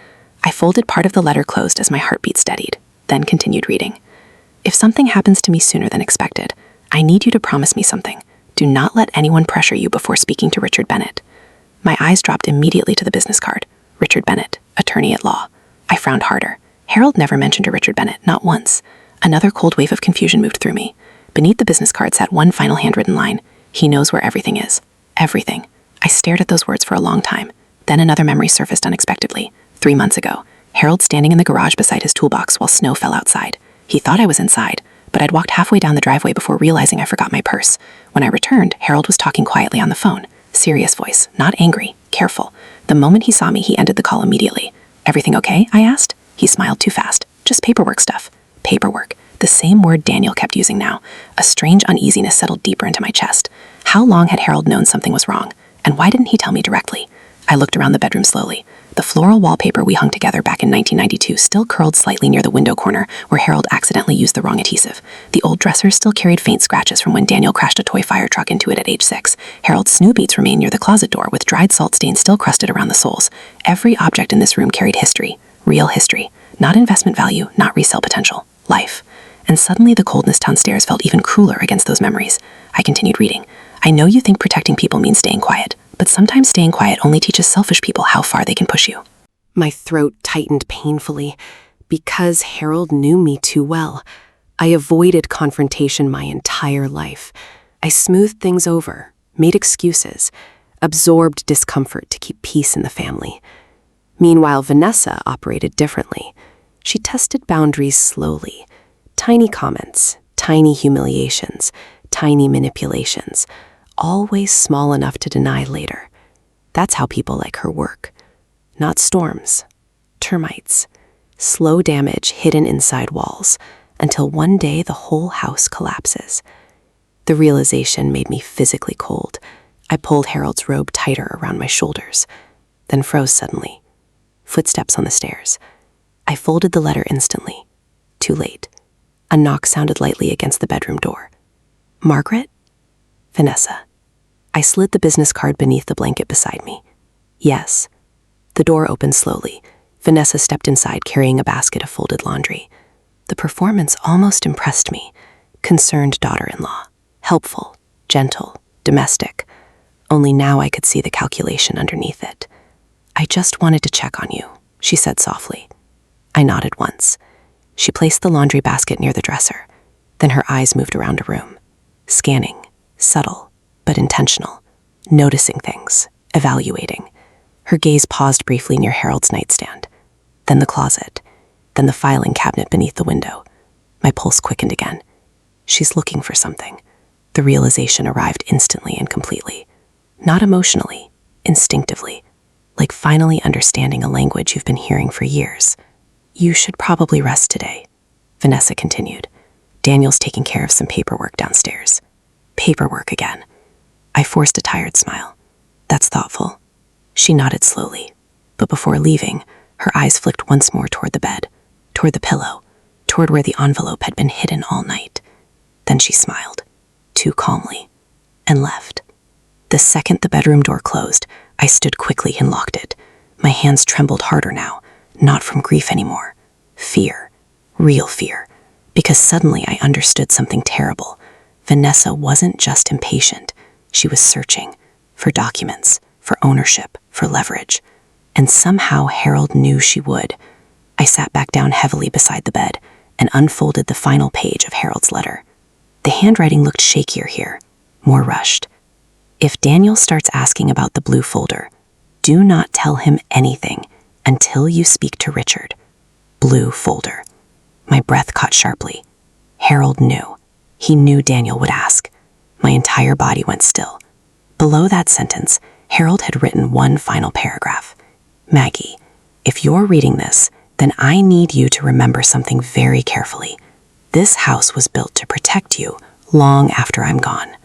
I folded part of the letter closed as my heartbeat steadied, then continued reading. If something happens to me sooner than expected, I need you to promise me something. Do not let anyone pressure you before speaking to Richard Bennett. My eyes dropped immediately to the business card. Richard Bennett, attorney at law. I frowned harder. Harold never mentioned a Richard Bennett, not once. Another cold wave of confusion moved through me. Beneath the business card sat one final handwritten line. He knows where everything is. Everything. I stared at those words for a long time. Then another memory surfaced unexpectedly. 3 months ago, Harold standing in the garage beside his toolbox while snow fell outside. He thought I was inside, but I'd walked halfway down the driveway before realizing I forgot my purse. When I returned, Harold was talking quietly on the phone. Serious voice, not angry, careful. The moment he saw me, he ended the call immediately. Everything okay? I asked. He smiled too fast. Just paperwork stuff. Paperwork. The same word Daniel kept using now. A strange uneasiness settled deeper into my chest. How long had Harold known something was wrong? And why didn't he tell me directly? I looked around the bedroom slowly. The floral wallpaper we hung together back in 1992 still curled slightly near the window corner where Harold accidentally used the wrong adhesive. The old dresser still carried faint scratches from when Daniel crashed a toy fire truck into it at age 6. Harold's snow beads remained near the closet door with dried salt stains still crusted around the soles. Every object in this room carried history. Real history. Not investment value, not resale potential. Life. And suddenly the coldness downstairs felt even crueler against those memories. I continued reading. I know you think protecting people means staying quiet, but sometimes staying quiet only teaches selfish people how far they can push you. My throat tightened painfully. Because Harold knew me too well, I avoided confrontation my entire life. I smoothed things over, made excuses, absorbed discomfort to keep peace in the family. Meanwhile, Vanessa operated differently. She tested boundaries slowly. Tiny comments, tiny humiliations, tiny manipulations, always small enough to deny later. That's how people like her work. Not storms, termites, slow damage hidden inside walls, until one day the whole house collapses. The realization made me physically cold. I pulled Harold's robe tighter around my shoulders, then froze suddenly. Footsteps on the stairs. I folded the letter instantly. Too late. A knock sounded lightly against the bedroom door. Margaret? Vanessa. I slid the business card beneath the blanket beside me. Yes. The door opened slowly. Vanessa stepped inside carrying a basket of folded laundry. The performance almost impressed me. Concerned daughter-in-law. Helpful, gentle, domestic. Only now I could see the calculation underneath it. I just wanted to check on you, she said softly. I nodded once. She placed the laundry basket near the dresser. Then her eyes moved around a room. Scanning, subtle, but intentional. Noticing things, evaluating. Her gaze paused briefly near Harold's nightstand. Then the closet. Then the filing cabinet beneath the window. My pulse quickened again. She's looking for something. The realization arrived instantly and completely. Not emotionally, instinctively. Like finally understanding a language you've been hearing for years. You should probably rest today, Vanessa continued. Daniel's taking care of some paperwork downstairs. Paperwork again. I forced a tired smile. That's thoughtful. She nodded slowly, but before leaving, her eyes flicked once more toward the bed, toward the pillow, toward where the envelope had been hidden all night. Then she smiled, too calmly, and left. The second the bedroom door closed, I stood quickly and locked it. My hands trembled harder now, not from grief anymore. Fear. Real fear. Because suddenly I understood something terrible. Vanessa wasn't just impatient. She was searching for documents, for ownership, for leverage. And somehow Harold knew she would. I sat back down heavily beside the bed and unfolded the final page of Harold's letter. The handwriting looked shakier here, more rushed. If Daniel starts asking about the blue folder, do not tell him anything until you speak to Richard. Blue folder. My breath caught sharply. Harold knew. He knew Daniel would ask. My entire body went still. Below that sentence, Harold had written one final paragraph. Maggie, if you're reading this, then I need you to remember something very carefully. This house was built to protect you long after I'm gone.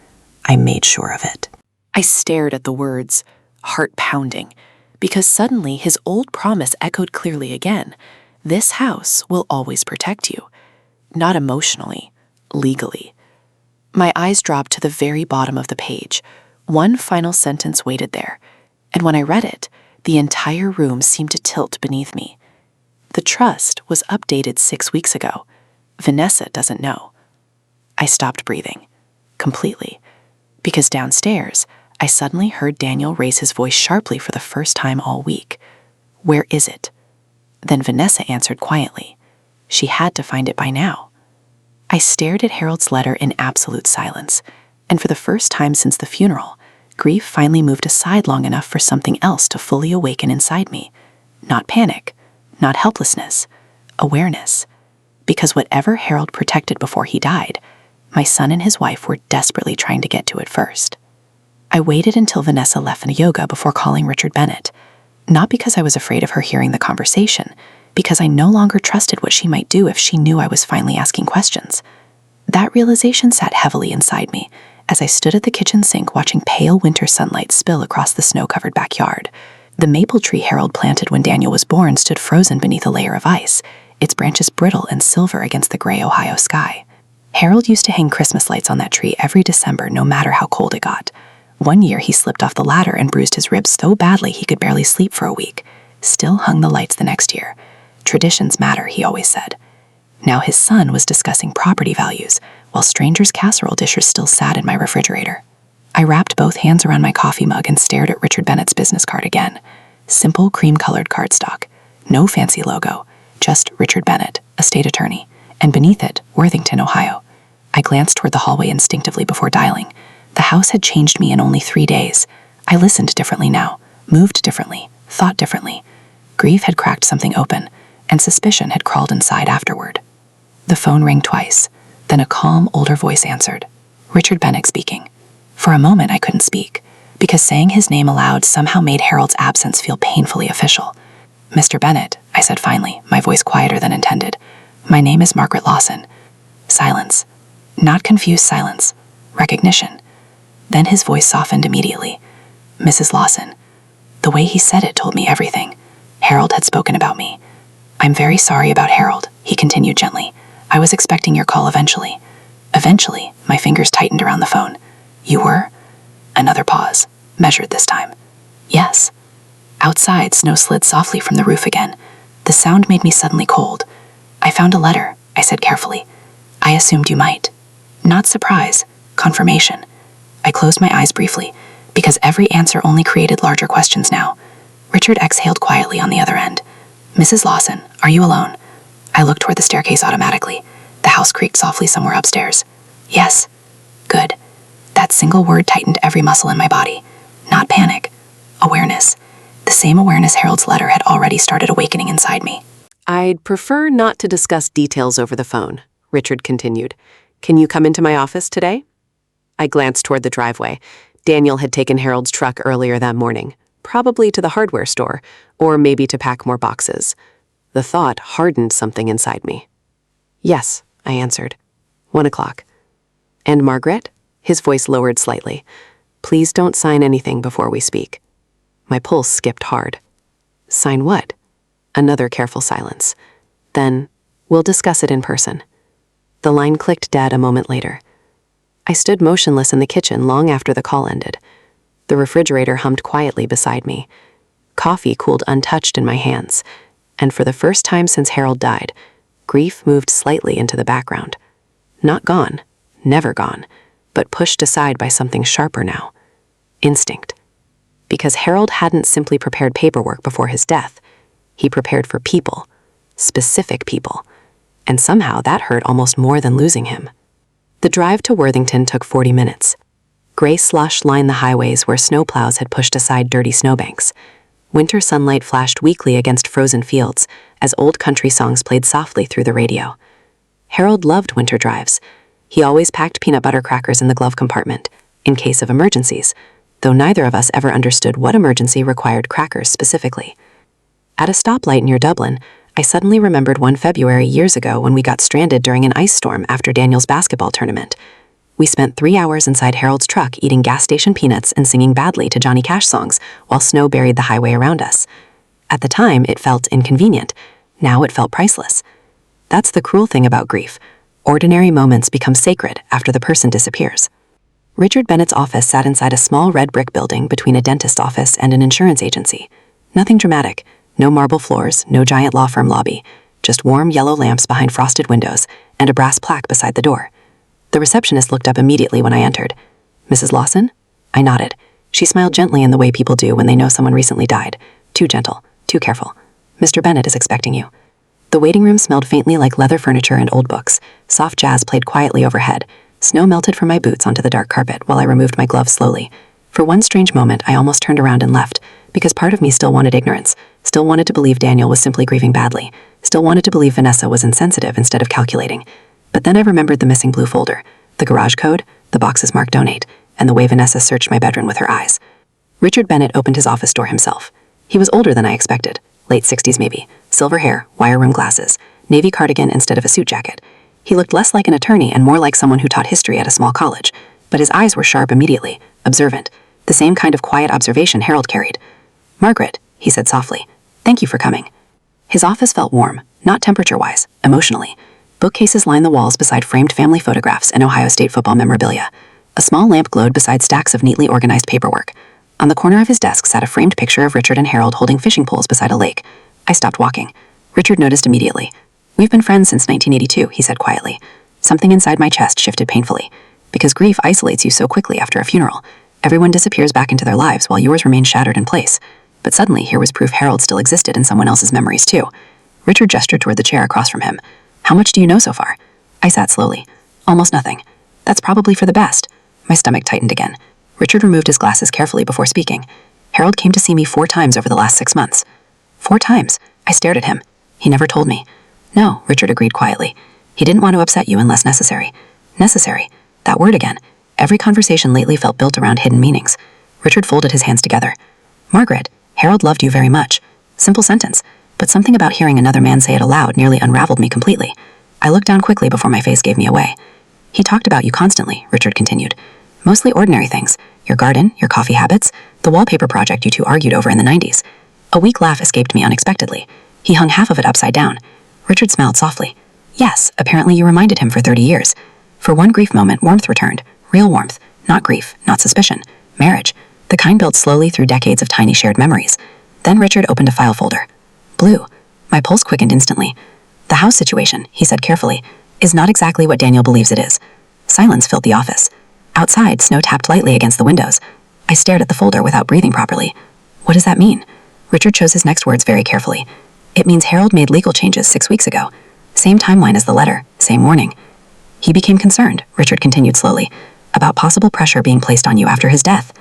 I made sure of it. I stared at the words, heart pounding, because suddenly his old promise echoed clearly again. This house will always protect you. Not emotionally, legally. My eyes dropped to the very bottom of the page. One final sentence waited there, and when I read it, the entire room seemed to tilt beneath me. The trust was updated 6 weeks ago. Vanessa doesn't know. I stopped breathing, completely, because downstairs, I suddenly heard Daniel raise his voice sharply for the first time all week. "Where is it?" Then Vanessa answered quietly. She had to find it by now. I stared at Harold's letter in absolute silence, and for the first time since the funeral, grief finally moved aside long enough for something else to fully awaken inside me. Not panic, not helplessness, awareness. Because whatever Harold protected before he died, my son and his wife were desperately trying to get to it first. I waited until Vanessa left for yoga before calling Richard Bennett, not because I was afraid of her hearing the conversation, because I no longer trusted what she might do if she knew I was finally asking questions. That realization sat heavily inside me as I stood at the kitchen sink watching pale winter sunlight spill across the snow-covered backyard. The maple tree Harold planted when Daniel was born stood frozen beneath a layer of ice, its branches brittle and silver against the gray Ohio sky. Harold used to hang Christmas lights on that tree every December, no matter how cold it got. One year he slipped off the ladder and bruised his ribs so badly he could barely sleep for a week. Still hung the lights the next year. Traditions matter, he always said. Now his son was discussing property values, while strangers' casserole dishes still sat in my refrigerator. I wrapped both hands around my coffee mug and stared at Richard Bennett's business card again. Simple cream-colored cardstock. No fancy logo. Just Richard Bennett, a state attorney. And beneath it, Worthington, Ohio. I glanced toward the hallway instinctively before dialing. The house had changed me in only 3 days. I listened differently now, moved differently, thought differently. Grief had cracked something open, and suspicion had crawled inside afterward. The phone rang twice. Then a calm, older voice answered. Richard Bennett speaking. For a moment I couldn't speak, because saying his name aloud somehow made Harold's absence feel painfully official. "Mr. Bennett," I said finally, my voice quieter than intended. "My name is Margaret Lawson." Silence. Not confused silence. Recognition. Then his voice softened immediately. "Mrs. Lawson." The way he said it told me everything. Harold had spoken about me. "I'm very sorry about Harold," he continued gently. "I was expecting your call eventually." Eventually, my fingers tightened around the phone. "You were?" Another pause, measured this time. "Yes." Outside, snow slid softly from the roof again. The sound made me suddenly cold. "I found a letter," I said carefully. "I assumed you might." Not surprise, confirmation. I closed my eyes briefly, because every answer only created larger questions now. Richard exhaled quietly on the other end. "Mrs. Lawson, are you alone?" I looked toward the staircase automatically. The house creaked softly somewhere upstairs. "Yes." Good. That single word tightened every muscle in my body. Not panic. Awareness. The same awareness Harold's letter had already started awakening inside me. "I'd prefer not to discuss details over the phone," Richard continued. "Can you come into my office today?" I glanced toward the driveway. Daniel had taken Harold's truck earlier that morning, probably to the hardware store, or maybe to pack more boxes. The thought hardened something inside me. "Yes," I answered. 1 o'clock. "And Margaret?" His voice lowered slightly. "Please don't sign anything before we speak." My pulse skipped hard. "Sign what?" Another careful silence. Then, "We'll discuss it in person." The line clicked dead a moment later. I stood motionless in the kitchen long after the call ended. The refrigerator hummed quietly beside me. Coffee cooled untouched in my hands, and for the first time since Harold died, grief moved slightly into the background. Not gone, never gone, but pushed aside by something sharper now. Instinct. Because Harold hadn't simply prepared paperwork before his death. He prepared for people, specific people, and somehow that hurt almost more than losing him. The drive to Worthington took 40 minutes. Gray slush lined the highways where snowplows had pushed aside dirty snowbanks. Winter sunlight flashed weakly against frozen fields as old country songs played softly through the radio. Harold loved winter drives. He always packed peanut butter crackers in the glove compartment, in case of emergencies, though neither of us ever understood what emergency required crackers specifically. At a stoplight near Dublin, I suddenly remembered one February years ago when we got stranded during an ice storm after Daniel's basketball tournament. We spent 3 hours inside Harold's truck eating gas station peanuts and singing badly to Johnny Cash songs while snow buried the highway around us. At the time, it felt inconvenient. Now it felt priceless. That's the cruel thing about grief. Ordinary moments become sacred after the person disappears. Richard Bennett's office sat inside a small red brick building between a dentist office and an insurance agency. Nothing dramatic, No marble floors, no giant law firm lobby, just warm yellow lamps behind frosted windows and a brass plaque beside the door. The receptionist looked up immediately when I entered. "Mrs. Lawson?" I nodded. She smiled gently in the way people do when they know someone recently died. Too gentle, too careful. "Mr. Bennett is expecting you." The waiting room smelled faintly like leather furniture and old books. Soft jazz played quietly overhead. Snow melted from my boots onto the dark carpet while I removed my gloves slowly. For one strange moment, I almost turned around and left, because part of me still wanted ignorance, still wanted to believe Daniel was simply grieving badly, still wanted to believe Vanessa was insensitive instead of calculating. But then I remembered the missing blue folder, the garage code, the boxes marked donate, and the way Vanessa searched my bedroom with her eyes. Richard Bennett opened his office door himself. He was older than I expected, late 60s maybe, silver hair, wire rim glasses, navy cardigan instead of a suit jacket. He looked less like an attorney and more like someone who taught history at a small college, but his eyes were sharp immediately, observant, the same kind of quiet observation Harold carried. "Margaret," he said softly, "thank you for coming." His office felt warm, not temperature-wise, emotionally. Bookcases lined the walls beside framed family photographs and Ohio State football memorabilia. A small lamp glowed beside stacks of neatly organized paperwork. On the corner of his desk sat a framed picture of Richard and Harold holding fishing poles beside a lake. I stopped walking. Richard noticed immediately. "We've been friends since 1982, he said quietly. Something inside my chest shifted painfully. Because grief isolates you so quickly after a funeral. Everyone disappears back into their lives while yours remains shattered in place. But suddenly, here was proof Harold still existed in someone else's memories too. Richard gestured toward the chair across from him. "How much do you know so far?" I sat slowly. "Almost nothing. That's probably for the best." My stomach tightened again. Richard removed his glasses carefully before speaking. "Harold came to see me 4 times over the last 6 months. 4 times. I stared at him. He never told me. "No," Richard agreed quietly. "He didn't want to upset you unless necessary." Necessary. That word again. Every conversation lately felt built around hidden meanings. Richard folded his hands together. "Margaret, Harold loved you very much." Simple sentence, but something about hearing another man say it aloud nearly unraveled me completely. I looked down quickly before my face gave me away. "He talked about you constantly," Richard continued. "Mostly ordinary things. Your garden, your coffee habits, the wallpaper project you two argued over in the 90s. A weak laugh escaped me unexpectedly. He hung half of it upside down. Richard smiled softly. "Yes, apparently you reminded him for 30 years. For one brief moment, warmth returned. Real warmth. Not grief, not suspicion. Marriage. The kind built slowly through decades of tiny shared memories. Then Richard opened a file folder. Blue. My pulse quickened instantly. "The house situation," he said carefully, "is not exactly what Daniel believes it is." Silence filled the office. Outside, snow tapped lightly against the windows. I stared at the folder without breathing properly. "What does that mean?" Richard chose his next words very carefully. "It means Harold made legal changes 6 weeks ago. Same timeline as the letter, same warning." "He became concerned," Richard continued slowly, "about possible pressure being placed on you after his death."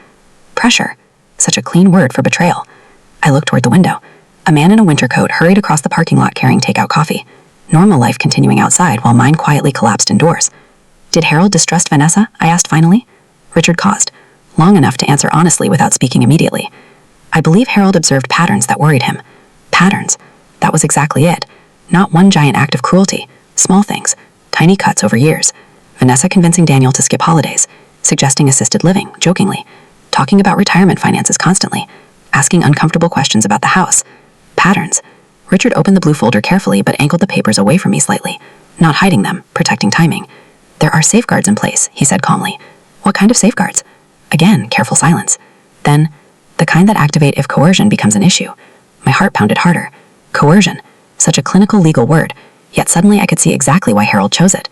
Pressure. Such a clean word for betrayal. I looked toward the window. A man in a winter coat hurried across the parking lot carrying takeout coffee. Normal life continuing outside while mine quietly collapsed indoors. "Did Harold distrust Vanessa?" I asked finally. Richard paused, long enough to answer honestly without speaking immediately. "I believe Harold observed patterns that worried him." Patterns. That was exactly it. Not one giant act of cruelty. Small things. Tiny cuts over years. Vanessa convincing Daniel to skip holidays. Suggesting assisted living, jokingly. Talking about retirement finances constantly. Asking uncomfortable questions about the house. Patterns. Richard opened the blue folder carefully but angled the papers away from me slightly. Not hiding them, protecting timing. "There are safeguards in place," he said calmly. "What kind of safeguards?" Again, careful silence. Then, "The kind that activate if coercion becomes an issue." My heart pounded harder. Coercion. Such a clinical legal word, yet suddenly I could see exactly why Harold chose it.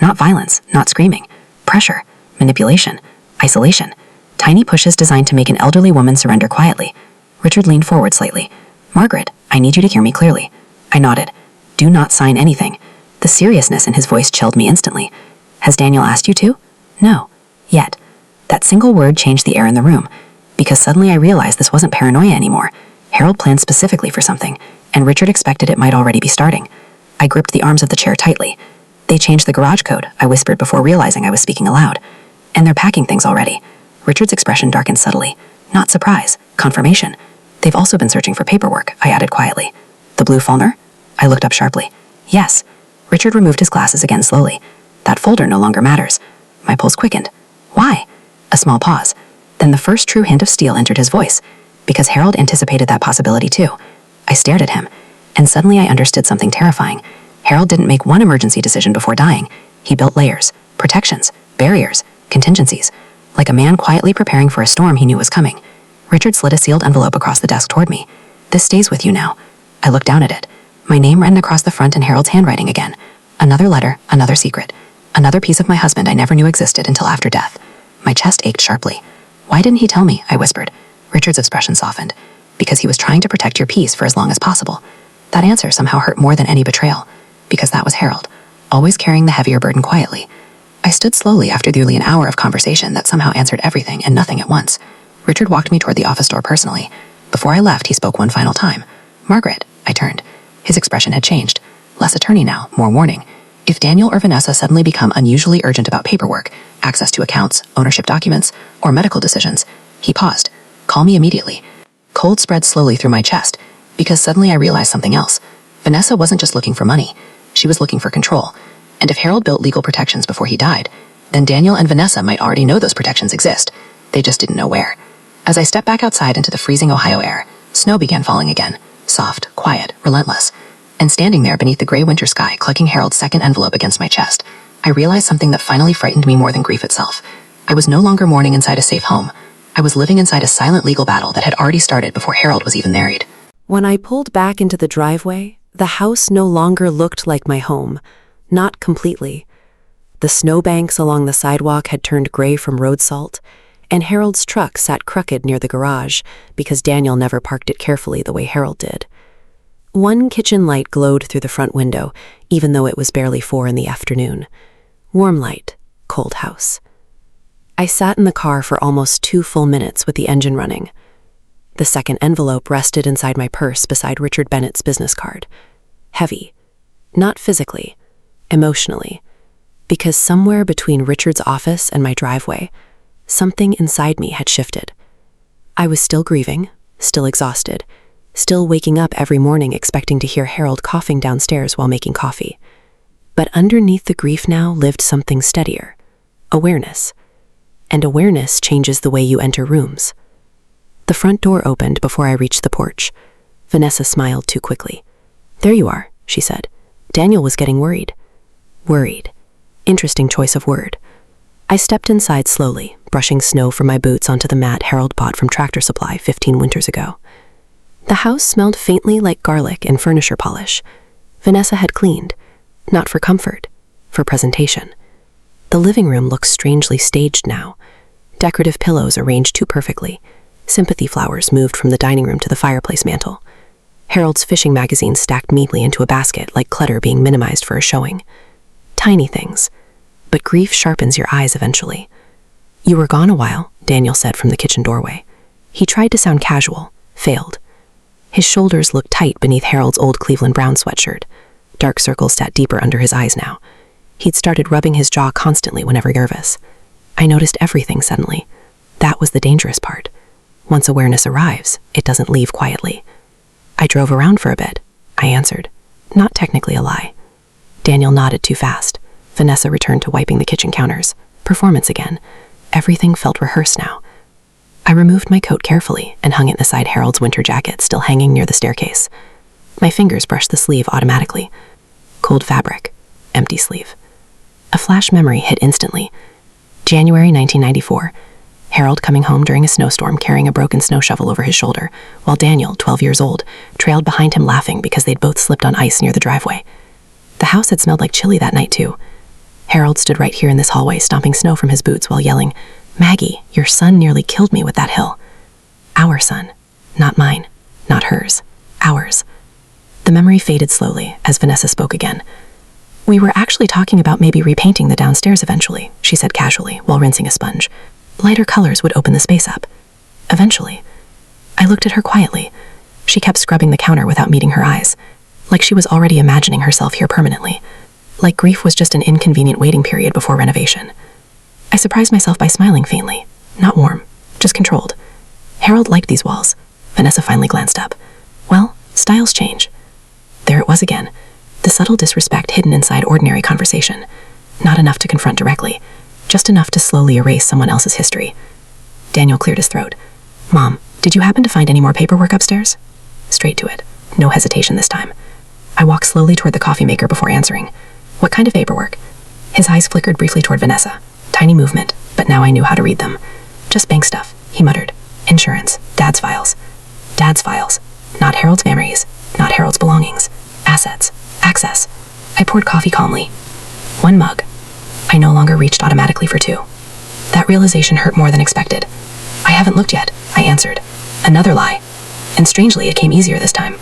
Not violence, not screaming. Pressure. Manipulation. Isolation. Tiny pushes designed to make an elderly woman surrender quietly. Richard leaned forward slightly. "Margaret, I need you to hear me clearly." I nodded. "Do not sign anything." The seriousness in his voice chilled me instantly. "Has Daniel asked you to?" "No. Yet." That single word changed the air in the room, because suddenly I realized this wasn't paranoia anymore. Harold planned specifically for something, and Richard expected it might already be starting. I gripped the arms of the chair tightly. "They changed the garage code," I whispered before realizing I was speaking aloud. "And they're packing things already." Richard's expression darkened subtly. Not surprise, confirmation. "They've also been searching for paperwork," I added quietly. "The blue folder?" I looked up sharply. "Yes." Richard removed his glasses again slowly. "That folder no longer matters." My pulse quickened. "Why?" A small pause. Then the first true hint of steel entered his voice, because Harold anticipated that possibility too. I stared at him, and suddenly I understood something terrifying. Harold didn't make one emergency decision before dying. He built layers, protections, barriers, contingencies, like a man quietly preparing for a storm he knew was coming. Richard slid a sealed envelope across the desk toward me. "This stays with you now. I looked down at it. My name written across the front in Harold's handwriting again. Another letter, another secret. Another piece of my husband I never knew existed until after death. My chest ached sharply. Why didn't he tell me? I whispered. Richard's expression softened. Because he was trying to protect your peace for as long as possible. That answer somehow hurt more than any betrayal. Because that was Harold, always carrying the heavier burden quietly. I stood slowly after nearly an hour of conversation that somehow answered everything and nothing at once. Richard walked me toward the office door personally. Before I left, he spoke one final time. Margaret, I turned. His expression had changed. Less attorney now, more warning. If Daniel or Vanessa suddenly become unusually urgent about paperwork, access to accounts, ownership documents, or medical decisions, he paused. Call me immediately. Cold spread slowly through my chest, because suddenly I realized something else. Vanessa wasn't just looking for money. She was looking for control. And if Harold built legal protections before he died, then Daniel and Vanessa might already know those protections exist. They just didn't know where. As I stepped back outside into the freezing Ohio air, snow began falling again. Soft, quiet, relentless. And standing there beneath the gray winter sky, clutching Harold's second envelope against my chest, I realized something that finally frightened me more than grief itself. I was no longer mourning inside a safe home. I was living inside a silent legal battle that had already started before Harold was even married. When I pulled back into the driveway, the house no longer looked like my home. Not completely. The snowbanks along the sidewalk had turned gray from road salt, and Harold's truck sat crooked near the garage because Daniel never parked it carefully the way Harold did. One kitchen light glowed through the front window, even though it was barely 4 in the afternoon. Warm light, cold house. I sat in the car for almost 2 full minutes with the engine running. The second envelope rested inside my purse beside Richard Bennett's business card. Heavy. Not physically, emotionally. Because somewhere between Richard's office and my driveway, something inside me had shifted. I was still grieving, still exhausted, still waking up every morning expecting to hear Harold coughing downstairs while making coffee. But underneath the grief now lived something steadier. Awareness. And awareness changes the way you enter rooms. The front door opened before I reached the porch. Vanessa smiled too quickly. "There you are," she said. Daniel was getting worried. Worried. Interesting choice of word. I stepped inside slowly, brushing snow from my boots onto the mat Harold bought from Tractor Supply 15 winters ago. The house smelled faintly like garlic and furniture polish. Vanessa had cleaned. Not for comfort, for presentation. The living room looked strangely staged now. Decorative pillows arranged too perfectly. Sympathy flowers moved from the dining room to the fireplace mantel. Harold's fishing magazine stacked neatly into a basket like clutter being minimized for a showing. Tiny things. But grief sharpens your eyes eventually. "You were gone a while," Daniel said from the kitchen doorway. He tried to sound casual, failed. His shoulders looked tight beneath Harold's old Cleveland Brown sweatshirt. Dark circles sat deeper under his eyes now. He'd started rubbing his jaw constantly whenever nervous. I noticed everything suddenly. That was the dangerous part. Once awareness arrives, it doesn't leave quietly. "I drove around for a bit," I answered. Not technically a lie. Daniel nodded too fast. Vanessa returned to wiping the kitchen counters. Performance again. Everything felt rehearsed now. I removed my coat carefully and hung it beside Harold's winter jacket still hanging near the staircase. My fingers brushed the sleeve automatically. Cold fabric. Empty sleeve. A flash memory hit instantly. January 1994. Harold coming home during a snowstorm carrying a broken snow shovel over his shoulder, while Daniel, 12 years old, trailed behind him laughing because they'd both slipped on ice near the driveway. The house had smelled like chili that night too. Harold stood right here in this hallway stomping snow from his boots while yelling, "Maggie, your son nearly killed me with that hill." Our son. Not mine. Not hers. Ours. The memory faded slowly as Vanessa spoke again. "We were actually talking about maybe repainting the downstairs eventually," she said casually while rinsing a sponge. "Lighter colors would open the space up. Eventually." I looked at her quietly. She kept scrubbing the counter without meeting her eyes, like she was already imagining herself here permanently, like grief was just an inconvenient waiting period before renovation. I surprised myself by smiling faintly, not warm, just controlled. Harold liked these walls. Vanessa finally glanced up. Well, styles change. There it was again, the subtle disrespect hidden inside ordinary conversation. Not enough to confront directly, just enough to slowly erase someone else's history. Daniel cleared his throat. "Mom, did you happen to find any more paperwork upstairs?" Straight to it. No hesitation this time. I walked slowly toward the coffee maker before answering. "What kind of paperwork?" His eyes flickered briefly toward Vanessa. Tiny movement, but now I knew how to read them. "Just bank stuff," he muttered. "Insurance. Dad's files." Dad's files. Not Harold's memories. not Harold's belongings, assets, access. I poured coffee calmly. 1 mug. I no longer reached automatically for 2. That realization hurt more than expected. I haven't looked yet, I answered. Another lie. And strangely, it came easier this time.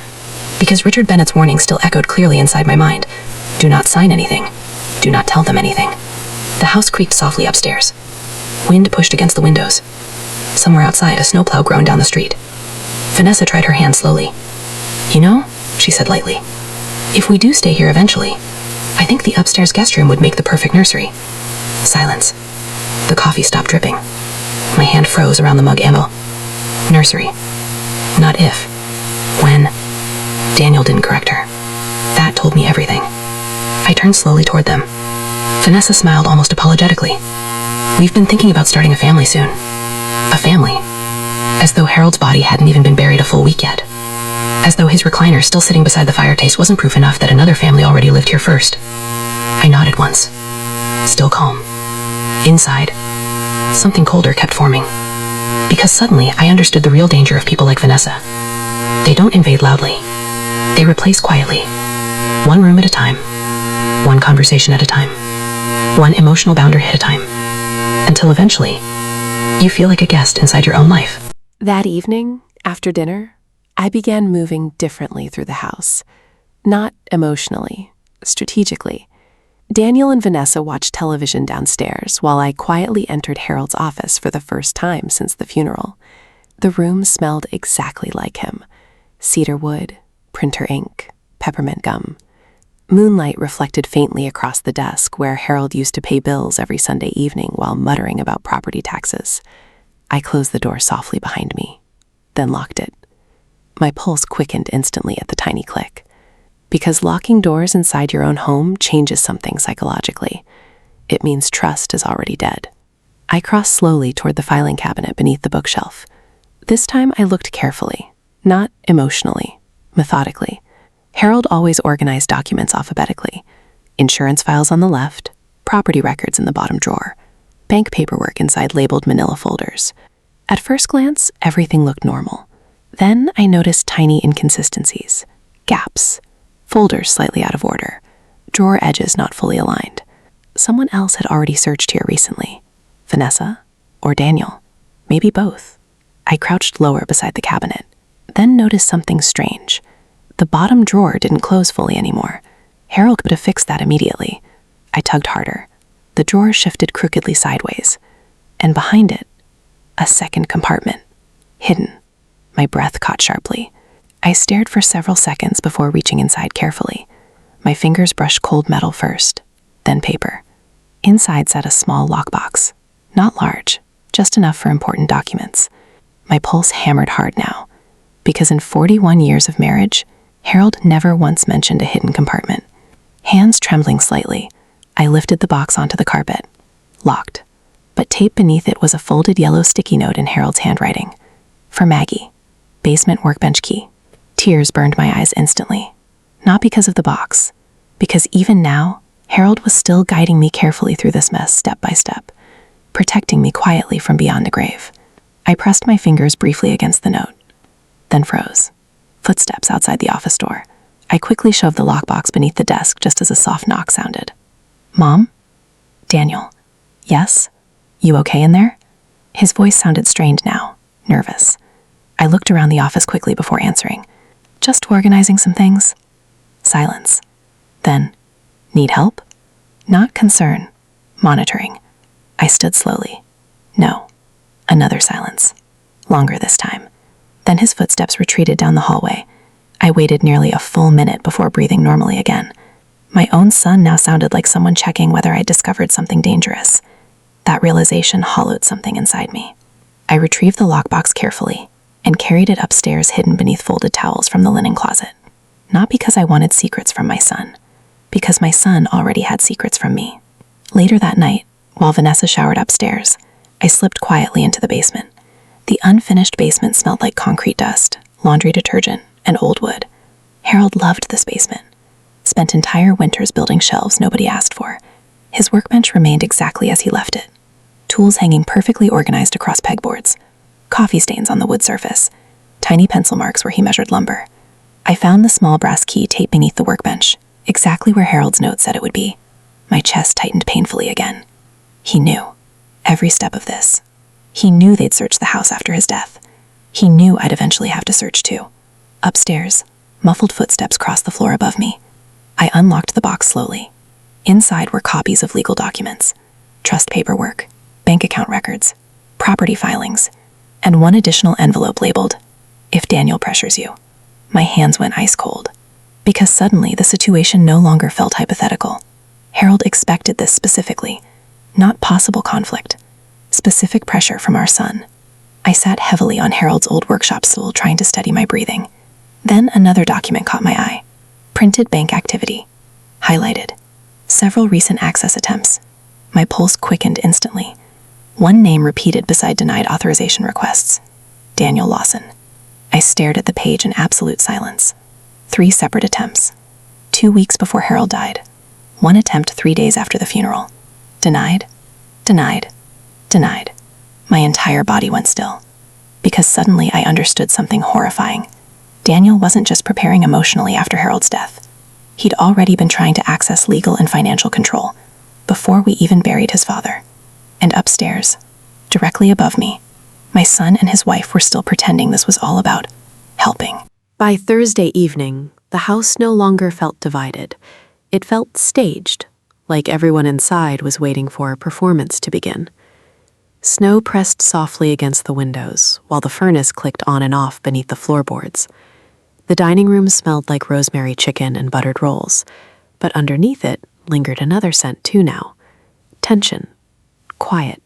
Because Richard Bennett's warning still echoed clearly inside my mind. Do not sign anything. Do not tell them anything. The house creaked softly upstairs. Wind pushed against the windows. Somewhere outside, a snowplow groaned down the street. Vanessa tried her hand slowly. You know, she said lightly, if we do stay here eventually, I think the upstairs guest room would make the perfect nursery. Silence. The coffee stopped dripping. My hand froze around the mug ammo. Nursery. Not if. When. Daniel didn't correct her. That told me everything. I turned slowly toward them. Vanessa smiled almost apologetically. We've been thinking about starting a family soon. A family. As though Harold's body hadn't even been buried a full week yet. As though his recliner still sitting beside the fire taste wasn't proof enough that another family already lived here first. I nodded once. Still calm. Inside, something colder kept forming. Because suddenly I understood the real danger of people like Vanessa. They don't invade loudly. They replace quietly. 1 room at a time. 1 conversation at a time. 1 emotional boundary at a time. Until eventually, you feel like a guest inside your own life. That evening, after dinner, I began moving differently through the house. Not emotionally, strategically. Daniel and Vanessa watched television downstairs while I quietly entered Harold's office for the first time since the funeral. The room smelled exactly like him. Cedar wood, printer ink, peppermint gum. Moonlight reflected faintly across the desk where Harold used to pay bills every Sunday evening while muttering about property taxes. I closed the door softly behind me, then locked it. My pulse quickened instantly at the tiny click. Because locking doors inside your own home changes something psychologically. It means trust is already dead. I crossed slowly toward the filing cabinet beneath the bookshelf. This time I looked carefully, not emotionally, methodically. Harold always organized documents alphabetically. Insurance files on the left, property records in the bottom drawer, bank paperwork inside labeled manila folders. At first glance, everything looked normal. Then I noticed tiny inconsistencies, gaps, folders slightly out of order, drawer edges not fully aligned. Someone else had already searched here recently. Vanessa or Daniel, maybe both. I crouched lower beside the cabinet, then noticed something strange. The bottom drawer didn't close fully anymore. Harold could have fixed that immediately. I tugged harder. The drawer shifted crookedly sideways, and behind it, a second compartment, hidden. My breath caught sharply. I stared for several seconds before reaching inside carefully. My fingers brushed cold metal first, then paper. Inside sat a small lockbox. Not large, just enough for important documents. My pulse hammered hard now, because in 41 years of marriage, Harold never once mentioned a hidden compartment. Hands trembling slightly, I lifted the box onto the carpet. Locked. But taped beneath it was a folded yellow sticky note in Harold's handwriting. For Maggie. Basement workbench key. Tears burned my eyes instantly. Not because of the box, because even now, Harold was still guiding me carefully through this mess step by step, protecting me quietly from beyond the grave. I pressed my fingers briefly against the note, then froze. Footsteps outside the office door. I quickly shoved the lockbox beneath the desk just as a soft knock sounded. Mom? Daniel. Yes? You okay in there? His voice sounded strained now, nervous. I looked around the office quickly before answering. Just organizing some things. Silence. Then, need help? Not concern. Monitoring. I stood slowly. No. Another silence. Longer this time. Then his footsteps retreated down the hallway. I waited nearly a full minute before breathing normally again. My own son now sounded like someone checking whether I'd discovered something dangerous. That realization hollowed something inside me. I retrieved the lockbox carefully and carried it upstairs hidden beneath folded towels from the linen closet. Not because I wanted secrets from my son, because my son already had secrets from me. Later that night, while Vanessa showered upstairs, I slipped quietly into the basement. The unfinished basement smelled like concrete dust, laundry detergent, and old wood. Harold loved this basement. Spent entire winters building shelves nobody asked for. His workbench remained exactly as he left it. Tools hanging perfectly organized across pegboards. Coffee stains on the wood surface. Tiny pencil marks where he measured lumber. I found the small brass key taped beneath the workbench, exactly where Harold's note said it would be. My chest tightened painfully again. He knew. Every step of this. He knew they'd search the house after his death. He knew I'd eventually have to search too. Upstairs, muffled footsteps crossed the floor above me. I unlocked the box slowly. Inside were copies of legal documents, trust paperwork, bank account records, property filings, and one additional envelope labeled, "If Daniel pressures you." My hands went ice cold, because suddenly the situation no longer felt hypothetical. Harold expected this specifically, not possible conflict, specific pressure from our son. I sat heavily on Harold's old workshop stool trying to steady my breathing. Then another document caught my eye. Printed bank activity. Highlighted. Several recent access attempts. My pulse quickened instantly. One name repeated beside denied authorization requests. Daniel Lawson. I stared at the page in absolute silence. 3 separate attempts. 2 weeks before Harold died. 1 attempt 3 days after the funeral. Denied. Denied. Denied. My entire body went still. Because suddenly I understood something horrifying. Daniel wasn't just preparing emotionally after Harold's death. He'd already been trying to access legal and financial control before we even buried his father. And upstairs, directly above me, my son and his wife were still pretending this was all about helping. By Thursday evening, the house no longer felt divided. It felt staged, like everyone inside was waiting for a performance to begin. Snow pressed softly against the windows, while the furnace clicked on and off beneath the floorboards. The dining room smelled like rosemary chicken and buttered rolls, but underneath it lingered another scent too now. Tension. Quiet.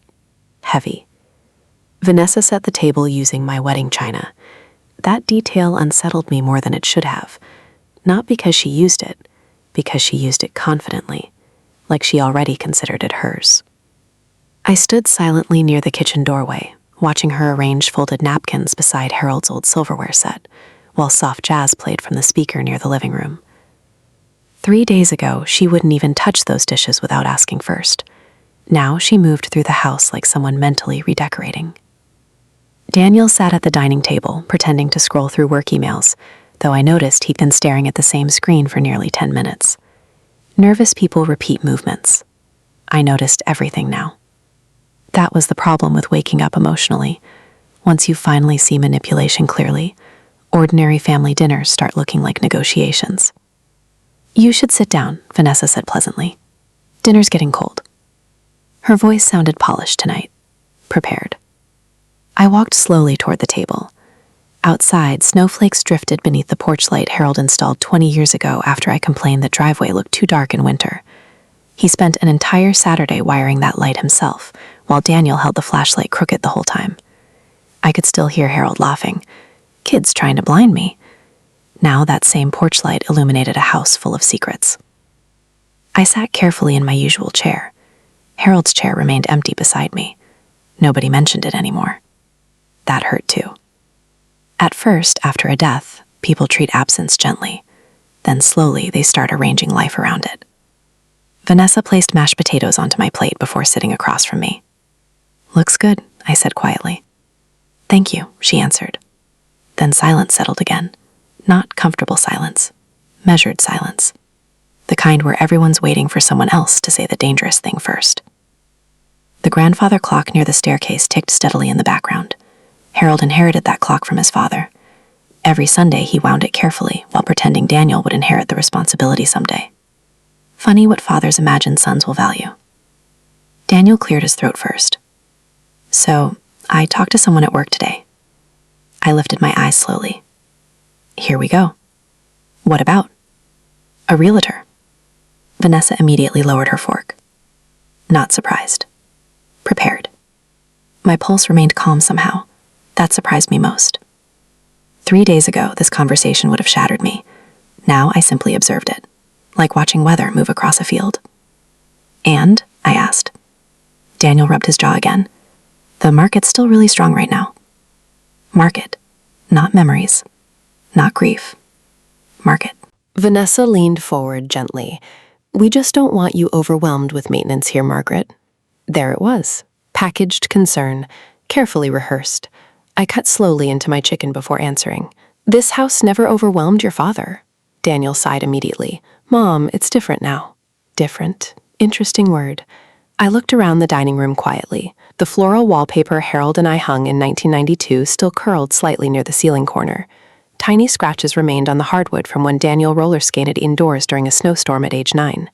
Heavy. Vanessa set the table using my wedding china. That detail unsettled me more than it should have. Not because she used it, because she used it confidently, like she already considered it hers. I stood silently near the kitchen doorway, watching her arrange folded napkins beside Harold's old silverware set, while soft jazz played from the speaker near the living room. 3 days ago, she wouldn't even touch those dishes without asking first. Now she moved through the house like someone mentally redecorating. Daniel sat at the dining table, pretending to scroll through work emails, though I noticed he'd been staring at the same screen for nearly 10 minutes. Nervous people repeat movements. I noticed everything now. That was the problem with waking up emotionally. Once you finally see manipulation clearly, ordinary family dinners start looking like negotiations. "You should sit down," Vanessa said pleasantly. "Dinner's getting cold." Her voice sounded polished tonight, prepared. I walked slowly toward the table. Outside, snowflakes drifted beneath the porch light Harold installed 20 years ago after I complained the driveway looked too dark in winter. He spent an entire Saturday wiring that light himself, while Daniel held the flashlight crooked the whole time. I could still hear Harold laughing. Kids trying to blind me. Now that same porch light illuminated a house full of secrets. I sat carefully in my usual chair. Harold's chair remained empty beside me. Nobody mentioned it anymore. That hurt too. At first, after a death, people treat absence gently. Then slowly they start arranging life around it. Vanessa placed mashed potatoes onto my plate before sitting across from me. "Looks good," I said quietly. "Thank you," she answered. Then silence settled again. Not comfortable silence. Measured silence. The kind where everyone's waiting for someone else to say the dangerous thing first. The grandfather clock near the staircase ticked steadily in the background. Harold inherited that clock from his father. Every Sunday he wound it carefully while pretending Daniel would inherit the responsibility someday. Funny what fathers imagine sons will value. Daniel cleared his throat first. "So, I talked to someone at work today." I lifted my eyes slowly. "Here we go." "What about?" "A realtor." Vanessa immediately lowered her fork. Not surprised. Prepared. My pulse remained calm somehow. That surprised me most. 3 days ago, this conversation would have shattered me. Now I simply observed it, like watching weather move across a field. "And?" I asked. Daniel rubbed his jaw again. "The market's still really strong right now." Market. Not memories. Not grief. Market. Vanessa leaned forward gently. "We just don't want you overwhelmed with maintenance here, Margaret." There it was. Packaged concern, carefully rehearsed. I cut slowly into my chicken before answering. This house never overwhelmed your father. Daniel sighed immediately. Mom, it's different now. Different. Interesting word. I looked around the dining room quietly. The floral wallpaper Harold and I hung in 1992 still curled slightly near the ceiling corner. Tiny scratches remained on the hardwood from when Daniel roller skated indoors during a snowstorm at age 9.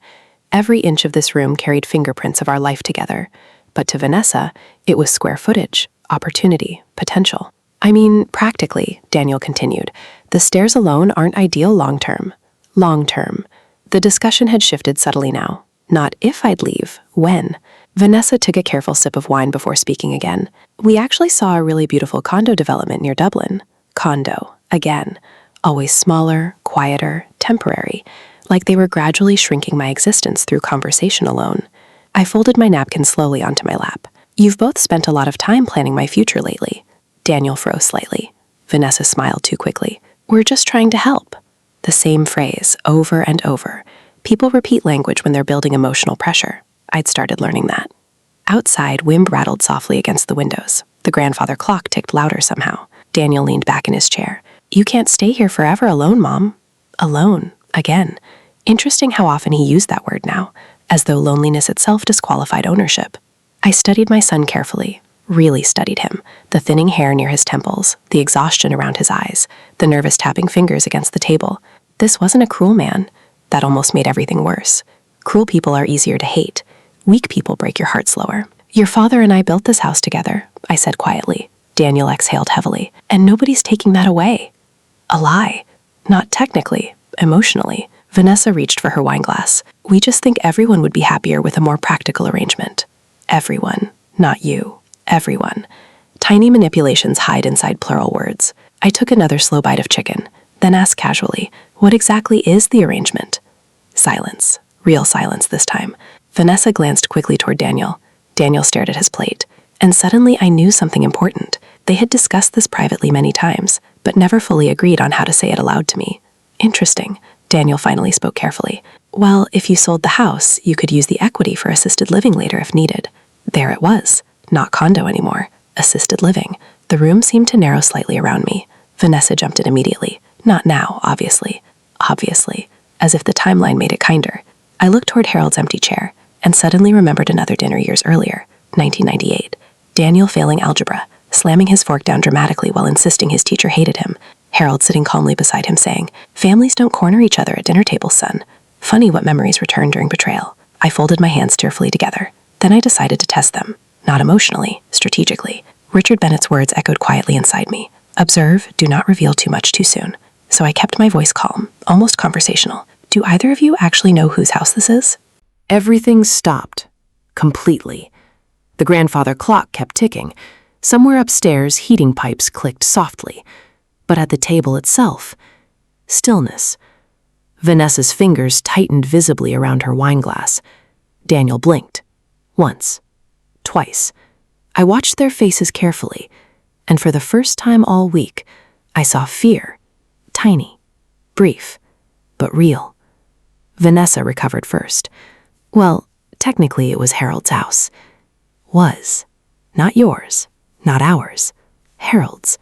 Every inch of this room carried fingerprints of our life together. But to Vanessa, it was square footage, opportunity, potential. I mean, practically, Daniel continued, the stairs alone aren't ideal long-term. Long-term. The discussion had shifted subtly now. Not if I'd leave, when. Vanessa took a careful sip of wine before speaking again. We actually saw a really beautiful condo development near Dublin. Condo, again. Always smaller, quieter, temporary. Like they were gradually shrinking my existence through conversation alone. I folded my napkin slowly onto my lap. You've both spent a lot of time planning my future lately. Daniel froze slightly. Vanessa smiled too quickly. We're just trying to help. The same phrase, over and over. People repeat language when they're building emotional pressure. I'd started learning that. Outside, wind rattled softly against the windows. The grandfather clock ticked louder somehow. Daniel leaned back in his chair. You can't stay here forever alone, Mom. Alone. Again. Interesting how often he used that word now, as though loneliness itself disqualified ownership. I studied my son carefully. Really studied him. The thinning hair near his temples, the exhaustion around his eyes, the nervous tapping fingers against the table. This wasn't a cruel man. That almost made everything worse. Cruel people are easier to hate. Weak people break your heart slower. Your father and I built this house together, I said quietly. Daniel exhaled heavily. And nobody's taking that away. A lie. Not technically, emotionally. Vanessa reached for her wine glass. We just think everyone would be happier with a more practical arrangement. Everyone, not you. Everyone. Tiny manipulations hide inside plural words. I took another slow bite of chicken, then asked casually, what exactly is the arrangement? Silence. Real silence this time. Vanessa glanced quickly toward Daniel. Daniel stared at his plate. And suddenly I knew something important. They had discussed this privately many times, but never fully agreed on how to say it aloud to me. Interesting. Daniel finally spoke carefully. Well, if you sold the house, you could use the equity for assisted living later if needed. There it was. Not condo anymore. Assisted living. The room seemed to narrow slightly around me. Vanessa jumped in immediately. Not now, obviously. Obviously. As if the timeline made it kinder. I looked toward Harold's empty chair, and suddenly remembered another dinner years earlier, 1998. Daniel failing algebra, slamming his fork down dramatically while insisting his teacher hated him. Harold sitting calmly beside him saying, families don't corner each other at dinner tables, son. Funny what memories return during betrayal. I folded my hands tearfully together. Then I decided to test them. Not emotionally, strategically. Richard Bennett's words echoed quietly inside me. Observe, do not reveal too much too soon. So I kept my voice calm, almost conversational. Do either of you actually know whose house this is? Everything stopped. Completely. The grandfather clock kept ticking. Somewhere upstairs, heating pipes clicked softly. But at the table itself, stillness. Vanessa's fingers tightened visibly around her wine glass. Daniel blinked. Once. Twice. I watched their faces carefully, and for the first time all week, I saw fear. Tiny. Brief. But real. Vanessa recovered first. Well, technically it was Harold's house. Was. Not yours. Not ours. Harold's.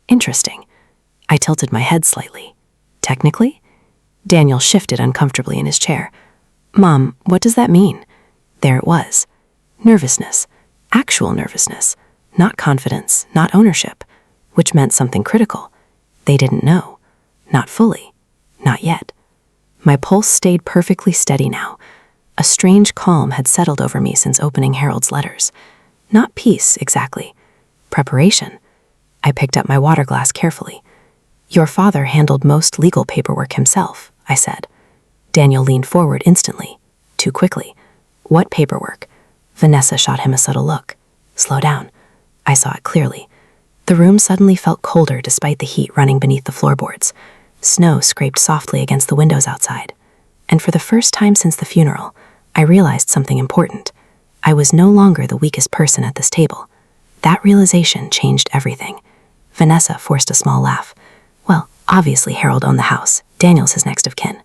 Interesting. I tilted my head slightly. Technically? Daniel shifted uncomfortably in his chair. Mom, what does that mean? There it was. Nervousness. Actual nervousness. Not confidence, not ownership. Which meant something critical. They didn't know. Not fully. Not yet. My pulse stayed perfectly steady now. A strange calm had settled over me since opening Harold's letters. Not peace, exactly. Preparation. I picked up my water glass carefully. Your father handled most legal paperwork himself, I said. Daniel leaned forward instantly. Too quickly. What paperwork? Vanessa shot him a subtle look. Slow down. I saw it clearly. The room suddenly felt colder despite the heat running beneath the floorboards. Snow scraped softly against the windows outside. And for the first time since the funeral, I realized something important. I was no longer the weakest person at this table. That realization changed everything. Vanessa forced a small laugh. Well, obviously Harold owned the house. Daniel's his next of kin.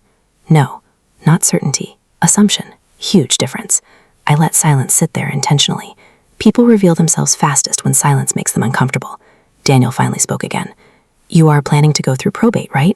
No, not certainty. Assumption. Huge difference. I let silence sit there intentionally. People reveal themselves fastest when silence makes them uncomfortable. Daniel finally spoke again. You are planning to go through probate, right?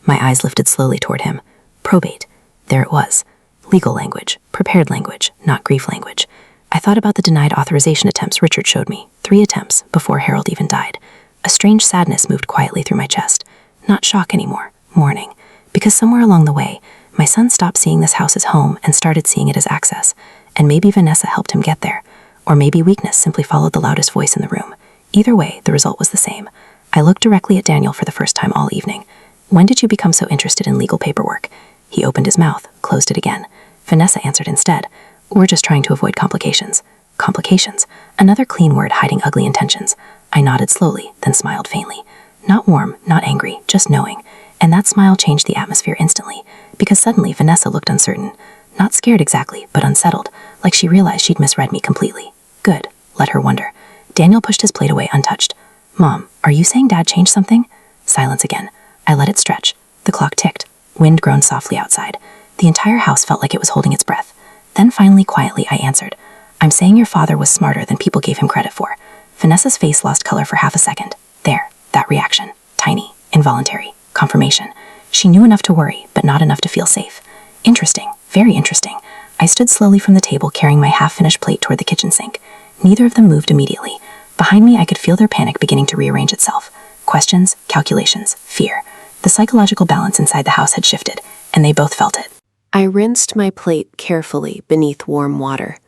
My eyes lifted slowly toward him. Probate. There it was. Legal language, prepared language, not grief language. I thought about the denied authorization attempts Richard showed me, 3 attempts before Harold even died. A strange sadness moved quietly through my chest. Not shock anymore, mourning. Because somewhere along the way, my son stopped seeing this house as home and started seeing it as access. And maybe Vanessa helped him get there. Or maybe weakness simply followed the loudest voice in the room. Either way, the result was the same. I looked directly at Daniel for the first time all evening. When did you become so interested in legal paperwork? He opened his mouth, closed it again. Vanessa answered instead. We're just trying to avoid complications. Complications. Another clean word hiding ugly intentions. I nodded slowly, then smiled faintly. Not warm, not angry, just knowing. And that smile changed the atmosphere instantly, because suddenly Vanessa looked uncertain. Not scared exactly, but unsettled, like she realized she'd misread me completely. Good. Let her wonder. Daniel pushed his plate away untouched. Mom, are you saying Dad changed something? Silence again. I let it stretch. The clock ticked. Wind groaned softly outside. The entire house felt like it was holding its breath. Then finally, quietly, I answered. I'm saying your father was smarter than people gave him credit for. Vanessa's face lost color for half a second. There, that reaction. Tiny, involuntary, confirmation. She knew enough to worry, but not enough to feel safe. Interesting, very interesting. I stood slowly from the table, carrying my half-finished plate toward the kitchen sink. Neither of them moved immediately. Behind me, I could feel their panic beginning to rearrange itself. Questions, calculations, fear. The psychological balance inside the house had shifted, and they both felt it. I rinsed my plate carefully beneath warm water.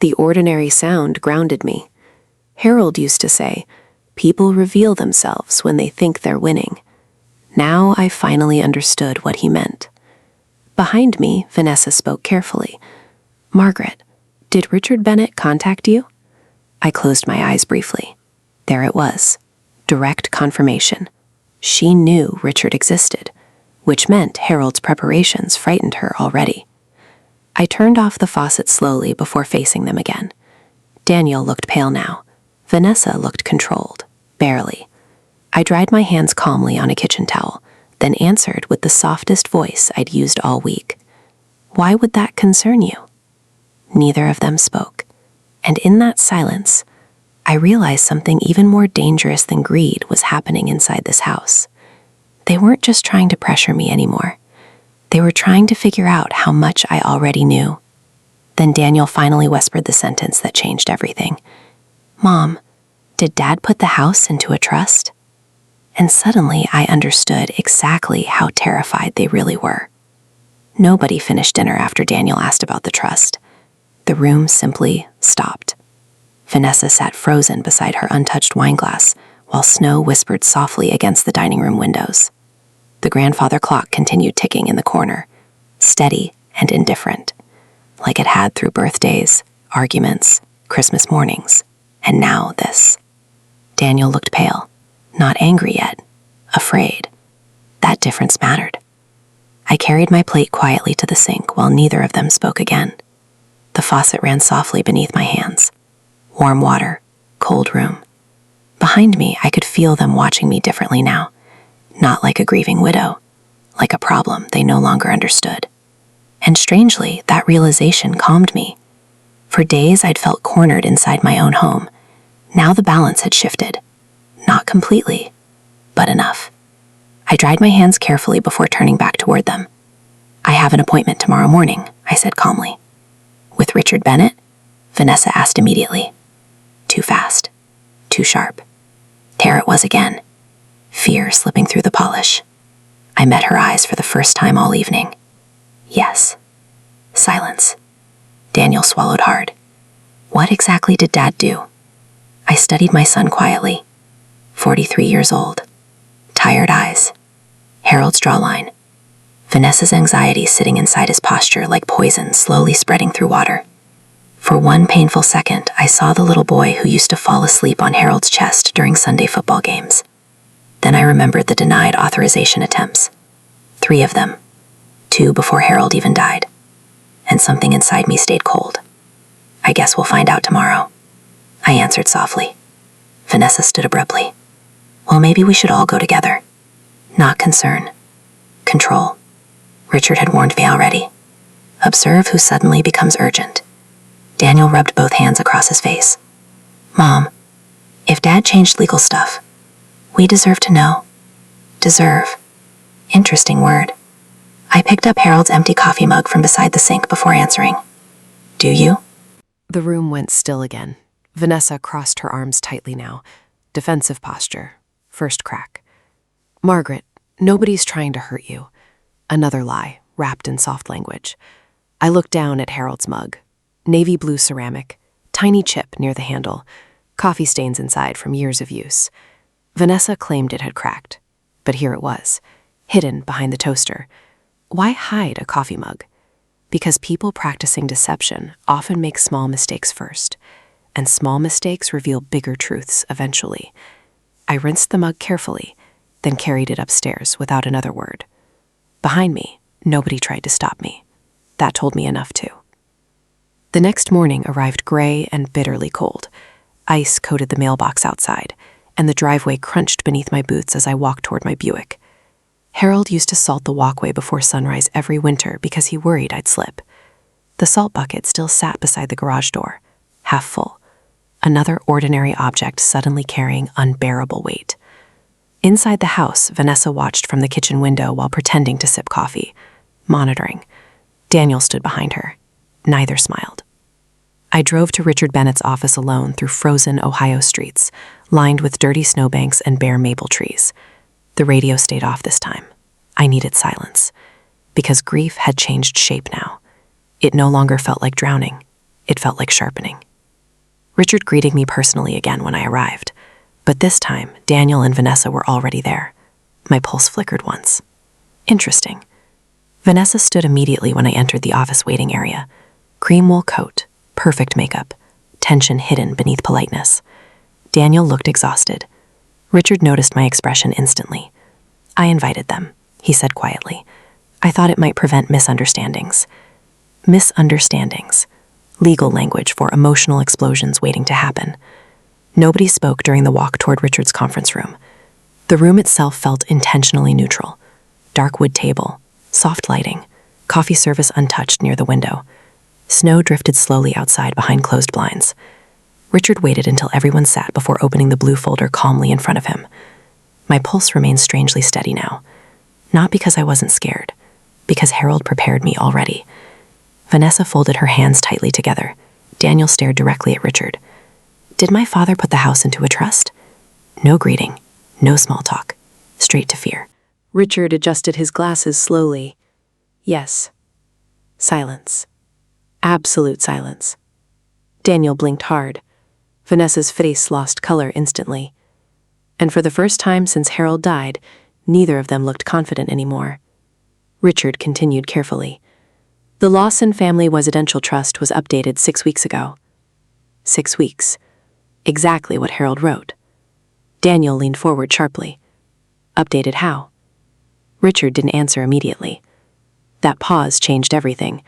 The ordinary sound grounded me. Harold used to say, people reveal themselves when they think they're winning. Now I finally understood what he meant. Behind me, Vanessa spoke carefully. Margaret, did Richard Bennett contact you? I closed my eyes briefly. There it was. Direct confirmation. She knew Richard existed, which meant Harold's preparations frightened her already. I turned off the faucet slowly before facing them again. Daniel looked pale now. Vanessa looked controlled, barely. I dried my hands calmly on a kitchen towel, then answered with the softest voice I'd used all week. Why would that concern you? Neither of them spoke, and in that silence, I realized something even more dangerous than greed was happening inside this house. They weren't just trying to pressure me anymore. They were trying to figure out how much I already knew. Then Daniel finally whispered the sentence that changed everything. Mom, did Dad put the house into a trust? And suddenly I understood exactly how terrified they really were. Nobody finished dinner after Daniel asked about the trust. The room simply stopped. Vanessa sat frozen beside her untouched wineglass, while snow whispered softly against the dining room windows. The grandfather clock continued ticking in the corner, steady and indifferent, like it had through birthdays, arguments, Christmas mornings, and now this. Daniel looked pale, not angry yet, afraid. That difference mattered. I carried my plate quietly to the sink while neither of them spoke again. The faucet ran softly beneath my hands. Warm water, cold room. Behind me, I could feel them watching me differently now. Not like a grieving widow, like a problem they no longer understood. And strangely, that realization calmed me. For days, I'd felt cornered inside my own home. Now the balance had shifted. Not completely, but enough. I dried my hands carefully before turning back toward them. I have an appointment tomorrow morning, I said calmly. With Richard Bennett? Vanessa asked immediately. Too fast. Too sharp. There it was again. Fear slipping through the polish. I met her eyes for the first time all evening. Yes. Silence. Daniel swallowed hard. What exactly did Dad do? I studied my son quietly. 43 years old. Tired eyes. Harold's jawline. Vanessa's anxiety sitting inside his posture like poison slowly spreading through water. For one painful second, I saw the little boy who used to fall asleep on Harold's chest during Sunday football games. Then I remembered the denied authorization attempts. 3 of them. 2 before Harold even died. And something inside me stayed cold. I guess we'll find out tomorrow, I answered softly. Vanessa stood abruptly. Well, maybe we should all go together. Not concern. Control. Richard had warned me already. Observe who suddenly becomes urgent. Daniel rubbed both hands across his face. Mom, if Dad changed legal stuff, we deserve to know. Deserve. Interesting word. I picked up Harold's empty coffee mug from beside the sink before answering. Do you? The room went still again. Vanessa crossed her arms tightly now. Defensive posture. First crack. Margaret, nobody's trying to hurt you. Another lie, wrapped in soft language. I looked down at Harold's mug. Navy blue ceramic, tiny chip near the handle, coffee stains inside from years of use. Vanessa claimed it had cracked, but here it was, hidden behind the toaster. Why hide a coffee mug? Because people practicing deception often make small mistakes first, and small mistakes reveal bigger truths eventually. I rinsed the mug carefully, then carried it upstairs without another word. Behind me, nobody tried to stop me. That told me enough too. The next morning arrived gray and bitterly cold. Ice coated the mailbox outside, and the driveway crunched beneath my boots as I walked toward my Buick. Harold used to salt the walkway before sunrise every winter because he worried I'd slip. The salt bucket still sat beside the garage door, half full. Another ordinary object suddenly carrying unbearable weight. Inside the house, Vanessa watched from the kitchen window while pretending to sip coffee, monitoring. Daniel stood behind her. Neither smiled. I drove to Richard Bennett's office alone through frozen Ohio streets, lined with dirty snowbanks and bare maple trees. The radio stayed off this time. I needed silence, because grief had changed shape now. It no longer felt like drowning. It felt like sharpening. Richard greeted me personally again when I arrived, but this time Daniel and Vanessa were already there. My pulse flickered once. Interesting. Vanessa stood immediately when I entered the office waiting area. Cream wool coat, perfect makeup, tension hidden beneath politeness. Daniel looked exhausted. Richard noticed my expression instantly. I invited them, he said quietly. I thought it might prevent misunderstandings. Misunderstandings. Legal language for emotional explosions waiting to happen. Nobody spoke during the walk toward Richard's conference room. The room itself felt intentionally neutral. Dark wood table, soft lighting, coffee service untouched near the window. Snow drifted slowly outside behind closed blinds. Richard waited until everyone sat before opening the blue folder calmly in front of him. My pulse remained strangely steady now. Not because I wasn't scared, because Harold prepared me already. Vanessa folded her hands tightly together. Daniel stared directly at Richard. Did my father put the house into a trust? No greeting, no small talk, straight to fear. Richard adjusted his glasses slowly. Yes. Silence. Absolute silence. Daniel blinked hard. Vanessa's face lost color instantly. And for the first time since Harold died, neither of them looked confident anymore. Richard continued carefully. The Lawson Family Residential Trust was updated 6 weeks ago. 6 weeks. Exactly what Harold wrote. Daniel leaned forward sharply. Updated how? Richard didn't answer immediately. That pause changed everything,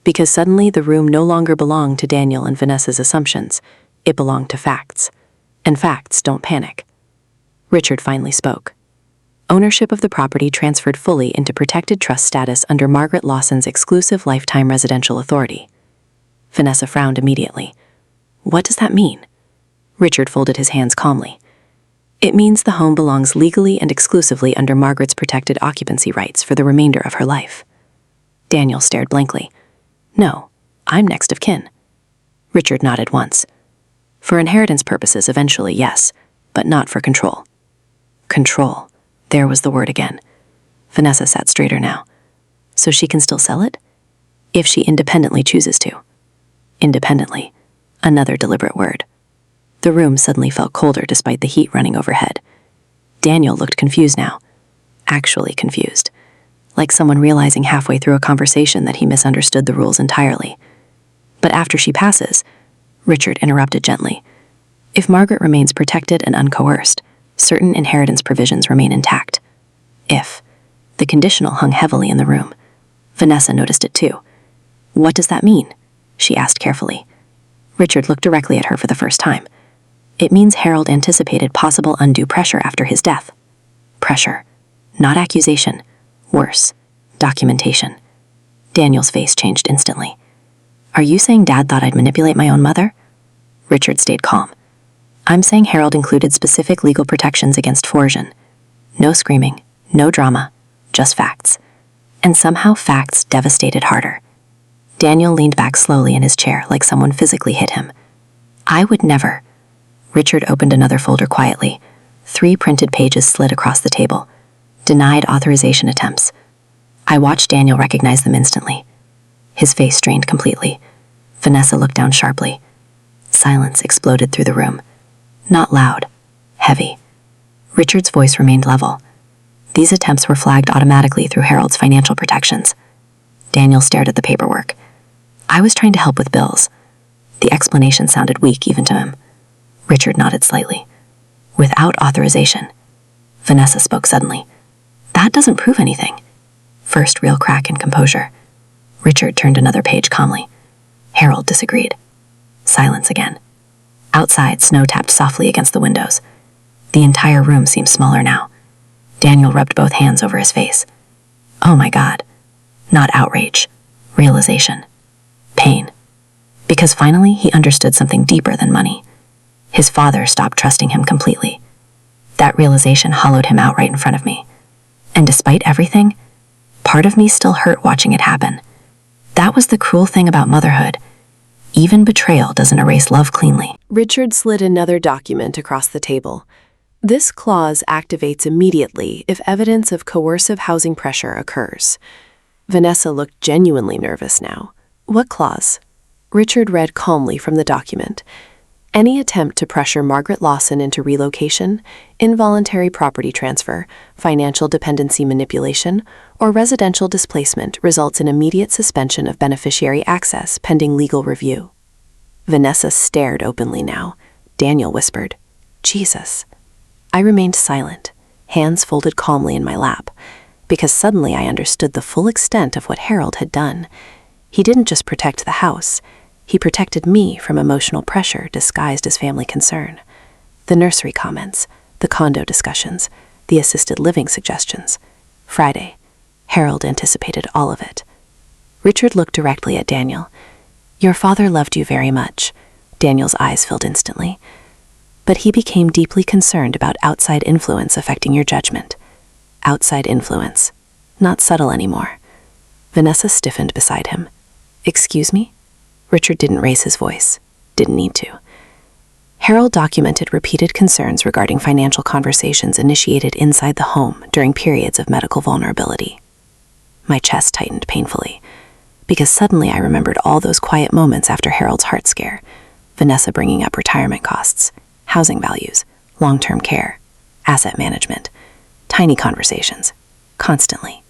because suddenly the room no longer belonged to Daniel and Vanessa's assumptions. It belonged to facts. And facts don't panic. Richard finally spoke. Ownership of the property transferred fully into protected trust status under Margaret Lawson's exclusive lifetime residential authority. Vanessa frowned immediately. What does that mean? Richard folded his hands calmly. It means the home belongs legally and exclusively under Margaret's protected occupancy rights for the remainder of her life. Daniel stared blankly. No, I'm next of kin. Richard nodded once. For inheritance purposes, eventually, yes, but not for control. Control. There was the word again. Vanessa sat straighter now. So she can still sell it? If she independently chooses to. Independently. Another deliberate word. The room suddenly felt colder despite the heat running overhead. Daniel looked confused now. Actually confused. Like someone realizing halfway through a conversation that he misunderstood the rules entirely. But after she passes, Richard interrupted gently. If Margaret remains protected and uncoerced, certain inheritance provisions remain intact. If. The conditional hung heavily in the room. Vanessa noticed it too. What does that mean? She asked carefully. Richard looked directly at her for the first time. It means Harold anticipated possible undue pressure after his death. Pressure. Not accusation. Worse. Documentation. Daniel's face changed instantly. Are you saying Dad thought I'd manipulate my own mother? Richard stayed calm. I'm saying Harold included specific legal protections against forgery. No screaming, No drama, just facts. And somehow facts devastated harder. Daniel leaned back slowly in his chair like someone physically hit him. I would never. Richard opened another folder quietly. 3 printed pages slid across the table. Denied authorization attempts. I watched Daniel recognize them instantly. His face strained completely. Vanessa looked down sharply. Silence exploded through the room. Not loud, heavy. Richard's voice remained level. These attempts were flagged automatically through Harold's financial protections. Daniel stared at the paperwork. I was trying to help with bills. The explanation sounded weak even to him. Richard nodded slightly. Without authorization. Vanessa spoke suddenly. That doesn't prove anything. First real crack in composure. Richard turned another page calmly. Harold disagreed. Silence again. Outside, snow tapped softly against the windows. The entire room seemed smaller now. Daniel rubbed both hands over his face. Oh my God. Not outrage. Realization. Pain. Because finally he understood something deeper than money. His father stopped trusting him completely. That realization hollowed him out right in front of me. And despite everything, part of me still hurt watching it happen. That was the cruel thing about motherhood. Even betrayal doesn't erase love cleanly. Richard slid another document across the table. This clause activates immediately if evidence of coercive housing pressure occurs. Vanessa looked genuinely nervous now. What clause? Richard read calmly from the document. Any attempt to pressure Margaret Lawson into relocation, involuntary property transfer, financial dependency manipulation, or residential displacement results in immediate suspension of beneficiary access pending legal review. Vanessa stared openly now. Daniel whispered, Jesus. I remained silent, hands folded calmly in my lap, because suddenly I understood the full extent of what Harold had done. He didn't just protect the house. He protected me from emotional pressure disguised as family concern. The nursery comments, the condo discussions, the assisted living suggestions. Friday. Harold anticipated all of it. Richard looked directly at Daniel. Your father loved you very much. Daniel's eyes filled instantly. But he became deeply concerned about outside influence affecting your judgment. Outside influence. Not subtle anymore. Vanessa stiffened beside him. Excuse me? Richard didn't raise his voice. Didn't need to. Harold documented repeated concerns regarding financial conversations initiated inside the home during periods of medical vulnerability. My chest tightened painfully, because suddenly I remembered all those quiet moments after Harold's heart scare. Vanessa bringing up retirement costs, housing values, long-term care, asset management, tiny conversations, constantly,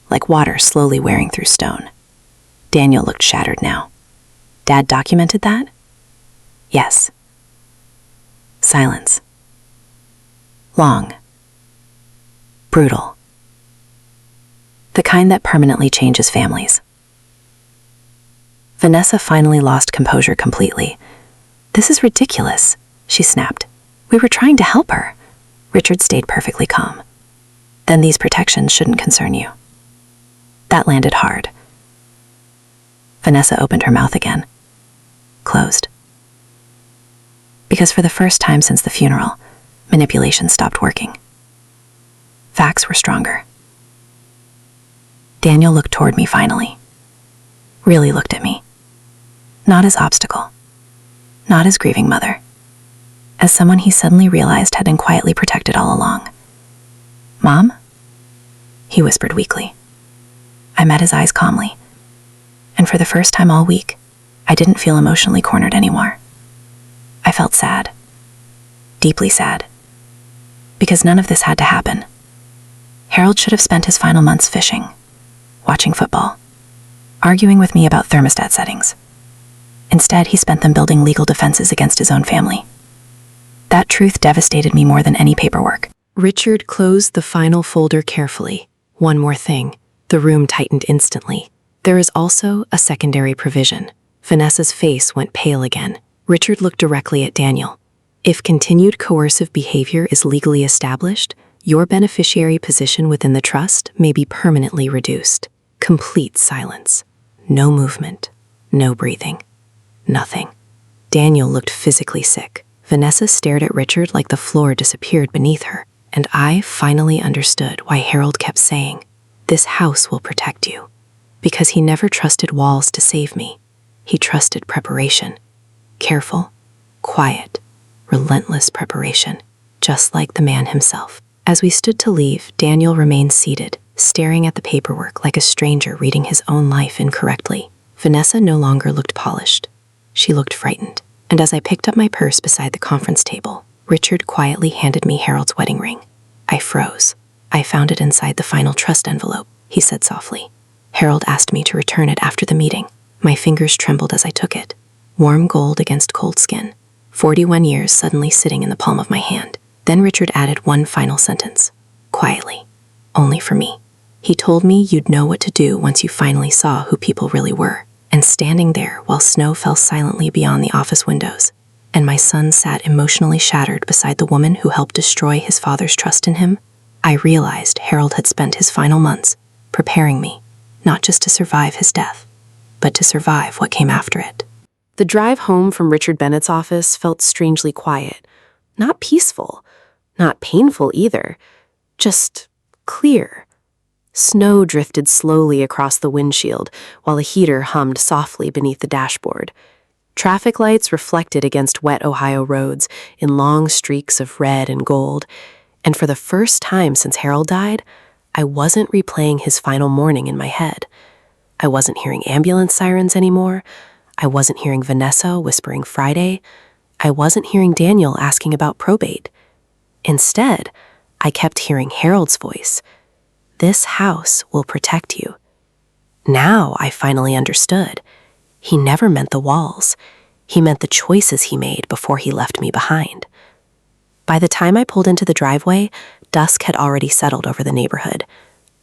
like water slowly wearing through stone. Daniel looked shattered now. Dad documented that? Yes. Silence. Long. Brutal. The kind that permanently changes families. Vanessa finally lost composure completely. This is ridiculous, she snapped. We were trying to help her. Richard stayed perfectly calm. Then these protections shouldn't concern you. That landed hard. Vanessa opened her mouth again. Closed. Because for the first time since the funeral, manipulation stopped working. Facts were stronger. Daniel looked toward me finally. Really looked at me. Not as obstacle. Not as grieving mother. As someone he suddenly realized had been quietly protected all along. Mom? He whispered weakly. I met his eyes calmly. And for the first time all week, I didn't feel emotionally cornered anymore. I felt sad. Deeply sad. Because none of this had to happen. Harold should have spent his final months fishing, watching football, arguing with me about thermostat settings. Instead, he spent them building legal defenses against his own family. That truth devastated me more than any paperwork. Richard closed the final folder carefully. One more thing. The room tightened instantly. There is also a secondary provision. Vanessa's face went pale again. Richard looked directly at Daniel. If continued coercive behavior is legally established, your beneficiary position within the trust may be permanently reduced. Complete silence. No movement. No breathing. Nothing. Daniel looked physically sick. Vanessa stared at Richard like the floor disappeared beneath her. And I finally understood why Harold kept saying, "This house will protect you." Because he never trusted walls to save me. He trusted preparation. Careful, quiet, relentless preparation, just like the man himself. As we stood to leave, Daniel remained seated, staring at the paperwork like a stranger reading his own life incorrectly. Vanessa no longer looked polished. She looked frightened. And as I picked up my purse beside the conference table, Richard quietly handed me Harold's wedding ring. I froze. "I found it inside the final trust envelope," he said softly. Harold asked me to return it after the meeting. My fingers trembled as I took it. Warm gold against cold skin. 41 years suddenly sitting in the palm of my hand. Then Richard added one final sentence. Quietly. "Only for me." He told me you'd know what to do once you finally saw who people really were. And standing there while snow fell silently beyond the office windows, and my son sat emotionally shattered beside the woman who helped destroy his father's trust in him, I realized Harold had spent his final months preparing me, not just to survive his death, but to survive what came after it. The drive home from Richard Bennett's office felt strangely quiet. Not peaceful, not painful either, just clear. Snow drifted slowly across the windshield while a heater hummed softly beneath the dashboard. Traffic lights reflected against wet Ohio roads in long streaks of red and gold, and for the first time since Harold died, I wasn't replaying his final morning in my head. I wasn't hearing ambulance sirens anymore. I wasn't hearing Vanessa whispering Friday. I wasn't hearing Daniel asking about probate. Instead, I kept hearing Harold's voice. "This house will protect you." Now I finally understood. He never meant the walls. He meant the choices he made before he left me behind. By the time I pulled into the driveway, dusk had already settled over the neighborhood.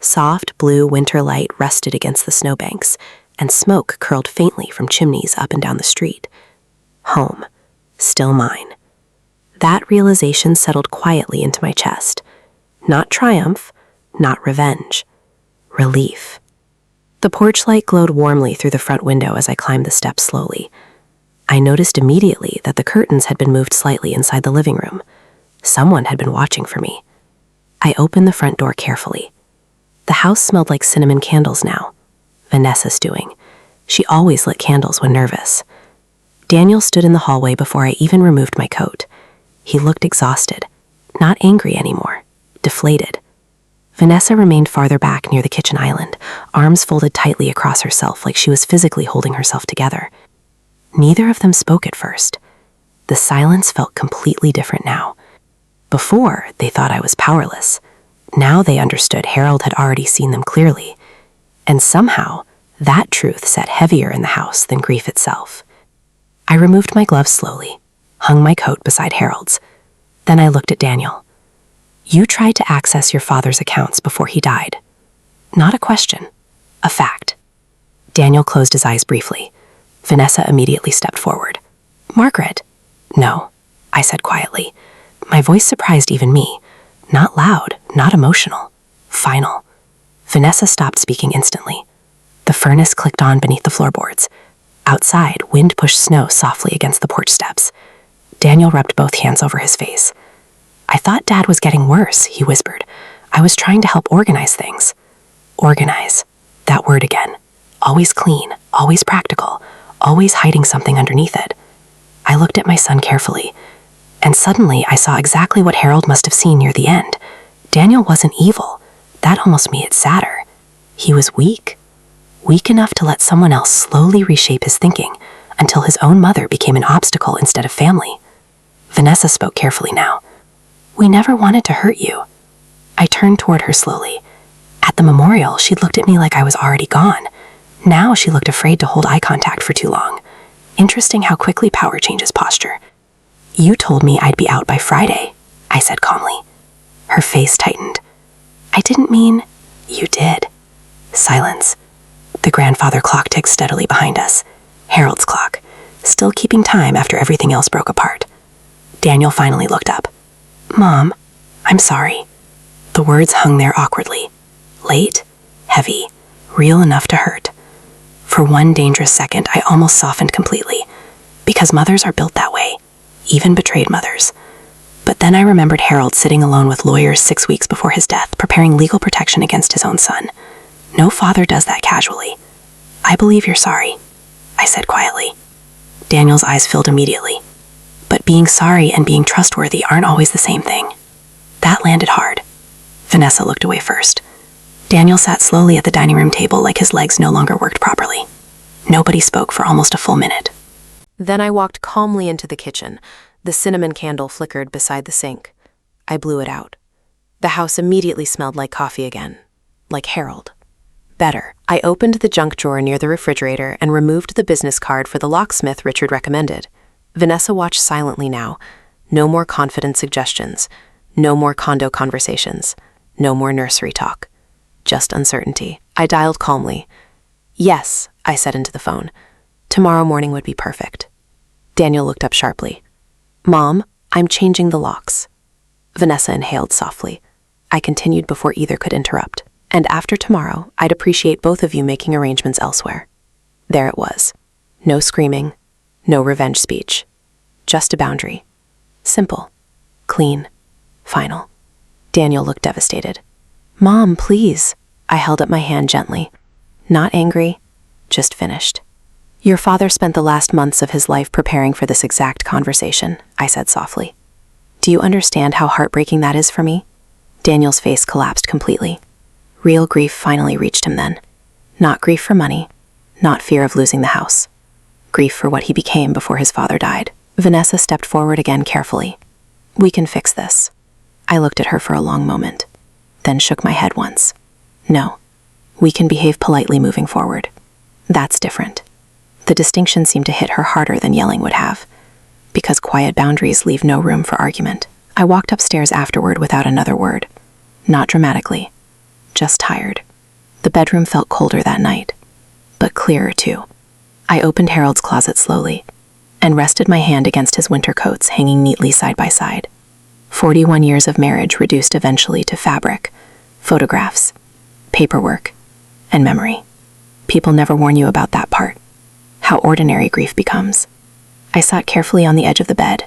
Soft blue winter light rested against the snowbanks, and smoke curled faintly from chimneys up and down the street. Home. Still mine. That realization settled quietly into my chest. Not triumph, not revenge. Relief. The porch light glowed warmly through the front window as I climbed the steps slowly. I noticed immediately that the curtains had been moved slightly inside the living room. Someone had been watching for me. I opened the front door carefully. The house smelled like cinnamon candles now. Vanessa's doing. She always lit candles when nervous. Daniel stood in the hallway before I even removed my coat. He looked exhausted, not angry anymore, deflated. Vanessa remained farther back near the kitchen island, arms folded tightly across herself like she was physically holding herself together. Neither of them spoke at first. The silence felt completely different now. Before, they thought I was powerless. Now they understood Harold had already seen them clearly. And somehow, that truth sat heavier in the house than grief itself. I removed my gloves slowly, hung my coat beside Harold's. Then I looked at Daniel. "You tried to access your father's accounts before he died." Not a question, a fact. Daniel closed his eyes briefly. Vanessa immediately stepped forward. "Margaret." "No," I said quietly. My voice surprised even me. Not loud, not emotional. Final. Vanessa stopped speaking instantly. The furnace clicked on beneath the floorboards. Outside, wind pushed snow softly against the porch steps. Daniel rubbed both hands over his face. "I thought Dad was getting worse," he whispered. "I was trying to help organize things." Organize. That word again. Always clean, always practical, always hiding something underneath it. I looked at my son carefully, and suddenly I saw exactly what Harold must have seen near the end. Daniel wasn't evil. That almost made it sadder. He was weak. Weak enough to let someone else slowly reshape his thinking until his own mother became an obstacle instead of family. Vanessa spoke carefully now. "We never wanted to hurt you." I turned toward her slowly. At the memorial, she'd looked at me like I was already gone. Now she looked afraid to hold eye contact for too long. Interesting how quickly power changes posture. "You told me I'd be out by Friday," I said calmly. Her face tightened. "I didn't mean—" "You did." Silence. The grandfather clock ticked steadily behind us. Harold's clock, still keeping time after everything else broke apart. Daniel finally looked up. "Mom, I'm sorry." The words hung there awkwardly. Late, heavy, real enough to hurt. For one dangerous second, I almost softened completely. Because mothers are built that way. Even betrayed mothers. But then I remembered Harold sitting alone with lawyers 6 weeks before his death, preparing legal protection against his own son. No father does that casually. "I believe you're sorry," I said quietly. Daniel's eyes filled immediately. But being sorry and being trustworthy aren't always the same thing. That landed hard. Vanessa looked away first. Daniel sat slowly at the dining room table like his legs no longer worked properly. Nobody spoke for almost a full minute. Then I walked calmly into the kitchen. The cinnamon candle flickered beside the sink. I blew it out. The house immediately smelled like coffee again. Like Harold. Better. I opened the junk drawer near the refrigerator and removed the business card for the locksmith Richard recommended. Vanessa watched silently now. No more confident suggestions. No more condo conversations. No more nursery talk. Just uncertainty. I dialed calmly. "Yes," I said into the phone. "Tomorrow morning would be perfect." Daniel looked up sharply. "Mom, I'm changing the locks." Vanessa inhaled softly. I continued before either could interrupt. "And after tomorrow, I'd appreciate both of you making arrangements elsewhere." There it was. No screaming. No revenge speech. Just a boundary. Simple. Clean. Final. Daniel looked devastated. "Mom, please." I held up my hand gently. Not angry, just finished. "Your father spent the last months of his life preparing for this exact conversation," I said softly. "Do you understand how heartbreaking that is for me?" Daniel's face collapsed completely. Real grief finally reached him then. Not grief for money, not fear of losing the house. Grief for what he became before his father died. Vanessa stepped forward again carefully. "We can fix this." I looked at her for a long moment, then shook my head once. "No, we can behave politely moving forward. That's different." The distinction seemed to hit her harder than yelling would have, because quiet boundaries leave no room for argument. I walked upstairs afterward without another word. Not dramatically, just tired. The bedroom felt colder that night, but clearer too. I opened Harold's closet slowly and rested my hand against his winter coats hanging neatly side by side. 41 years of marriage reduced eventually to fabric, photographs, paperwork, and memory. People never warn you about that part, how ordinary grief becomes. I sat carefully on the edge of the bed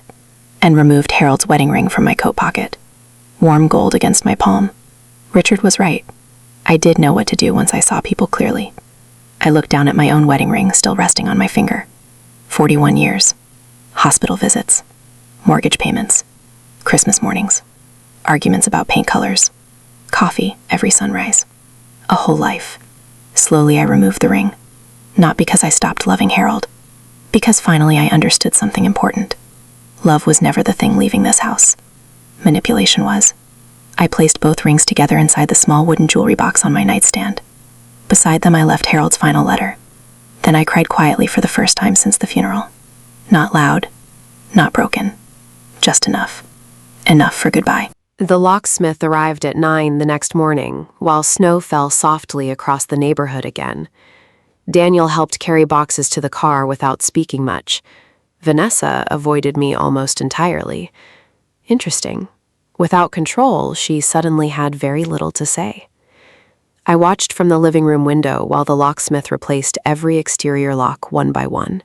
and removed Harold's wedding ring from my coat pocket. Warm gold against my palm. Richard was right. I did know what to do once I saw people clearly. I looked down at my own wedding ring still resting on my finger. 41 years. Hospital visits. Mortgage payments. Christmas mornings. Arguments about paint colors. Coffee every sunrise. A whole life. Slowly I removed the ring. Not because I stopped loving Harold. Because finally I understood something important. Love was never the thing leaving this house. Manipulation was. I placed both rings together inside the small wooden jewelry box on my nightstand. Beside them I left Harold's final letter. Then I cried quietly for the first time since the funeral. Not loud, not broken, just enough. Enough for goodbye. The locksmith arrived at 9 the next morning, while snow fell softly across the neighborhood again. Daniel helped carry boxes to the car without speaking much. Vanessa avoided me almost entirely. Interesting. Without control, she suddenly had very little to say. I watched from the living room window while the locksmith replaced every exterior lock one by one.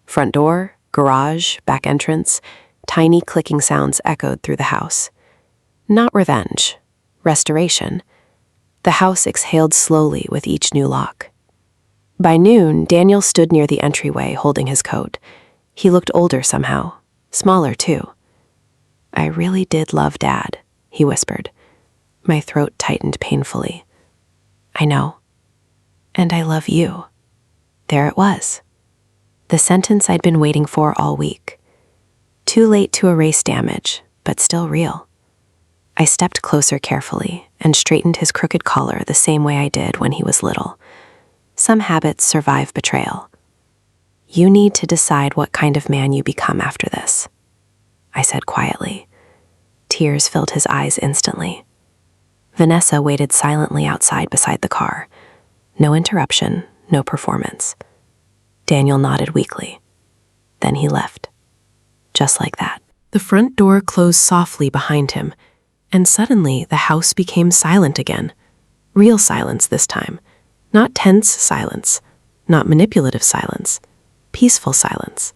Front door, garage, back entrance, tiny clicking sounds echoed through the house. Not revenge, restoration. The house exhaled slowly with each new lock. By noon, Daniel stood near the entryway holding his coat. He looked older somehow, smaller too. "I really did love Dad," he whispered. My throat tightened painfully. "I know. And I love you." There it was. The sentence I'd been waiting for all week. Too late to erase damage, but still real. I stepped closer carefully and straightened his crooked collar the same way I did when he was little. Some habits survive betrayal. You need to decide what kind of man you become after this, I said quietly. Tears filled his eyes instantly. Vanessa waited silently outside beside the car. No interruption, no performance. Daniel nodded weakly. Then he left. Just like that. The front door closed softly behind him, and suddenly the house became silent again. Real silence this time. Not tense silence, not manipulative silence. Peaceful silence.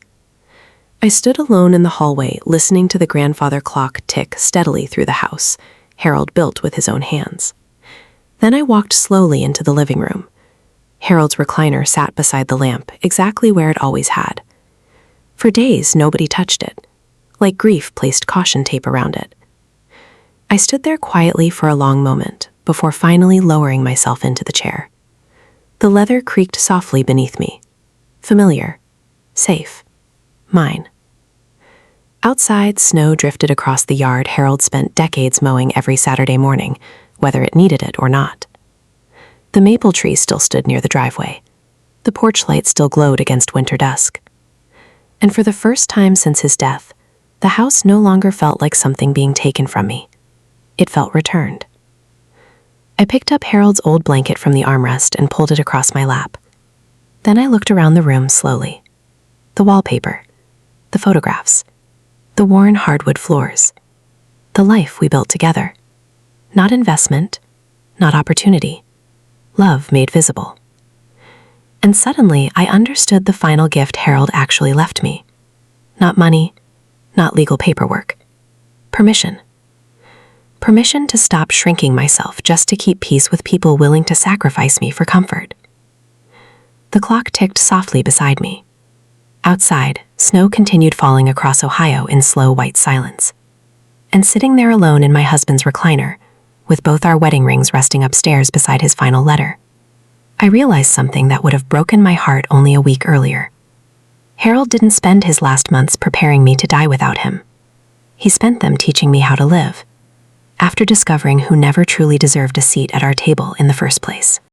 I stood alone in the hallway, listening to the grandfather clock tick steadily through the house, Harold built with his own hands. Then I walked slowly into the living room. Harold's recliner sat beside the lamp, exactly where it always had. For days, nobody touched it, like grief placed caution tape around it. I stood there quietly for a long moment, before finally lowering myself into the chair. The leather creaked softly beneath me. Familiar. Safe. Mine. Outside, snow drifted across the yard Harold spent decades mowing every Saturday morning, whether it needed it or not. The maple tree still stood near the driveway. The porch light still glowed against winter dusk. And for the first time since his death, the house no longer felt like something being taken from me. It felt returned. I picked up Harold's old blanket from the armrest and pulled it across my lap. Then I looked around the room slowly. The wallpaper, the photographs, the worn hardwood floors, the life we built together. Not investment, not opportunity, love made visible. And suddenly I understood the final gift Harold actually left me. Not money, not legal paperwork. Permission. Permission to stop shrinking myself just to keep peace with people willing to sacrifice me for comfort. The clock ticked softly beside me. Outside, snow continued falling across Ohio in slow white silence. And sitting there alone in my husband's recliner, with both our wedding rings resting upstairs beside his final letter, I realized something that would have broken my heart only a week earlier. Harold didn't spend his last months preparing me to die without him. He spent them teaching me how to live, after discovering who never truly deserved a seat at our table in the first place.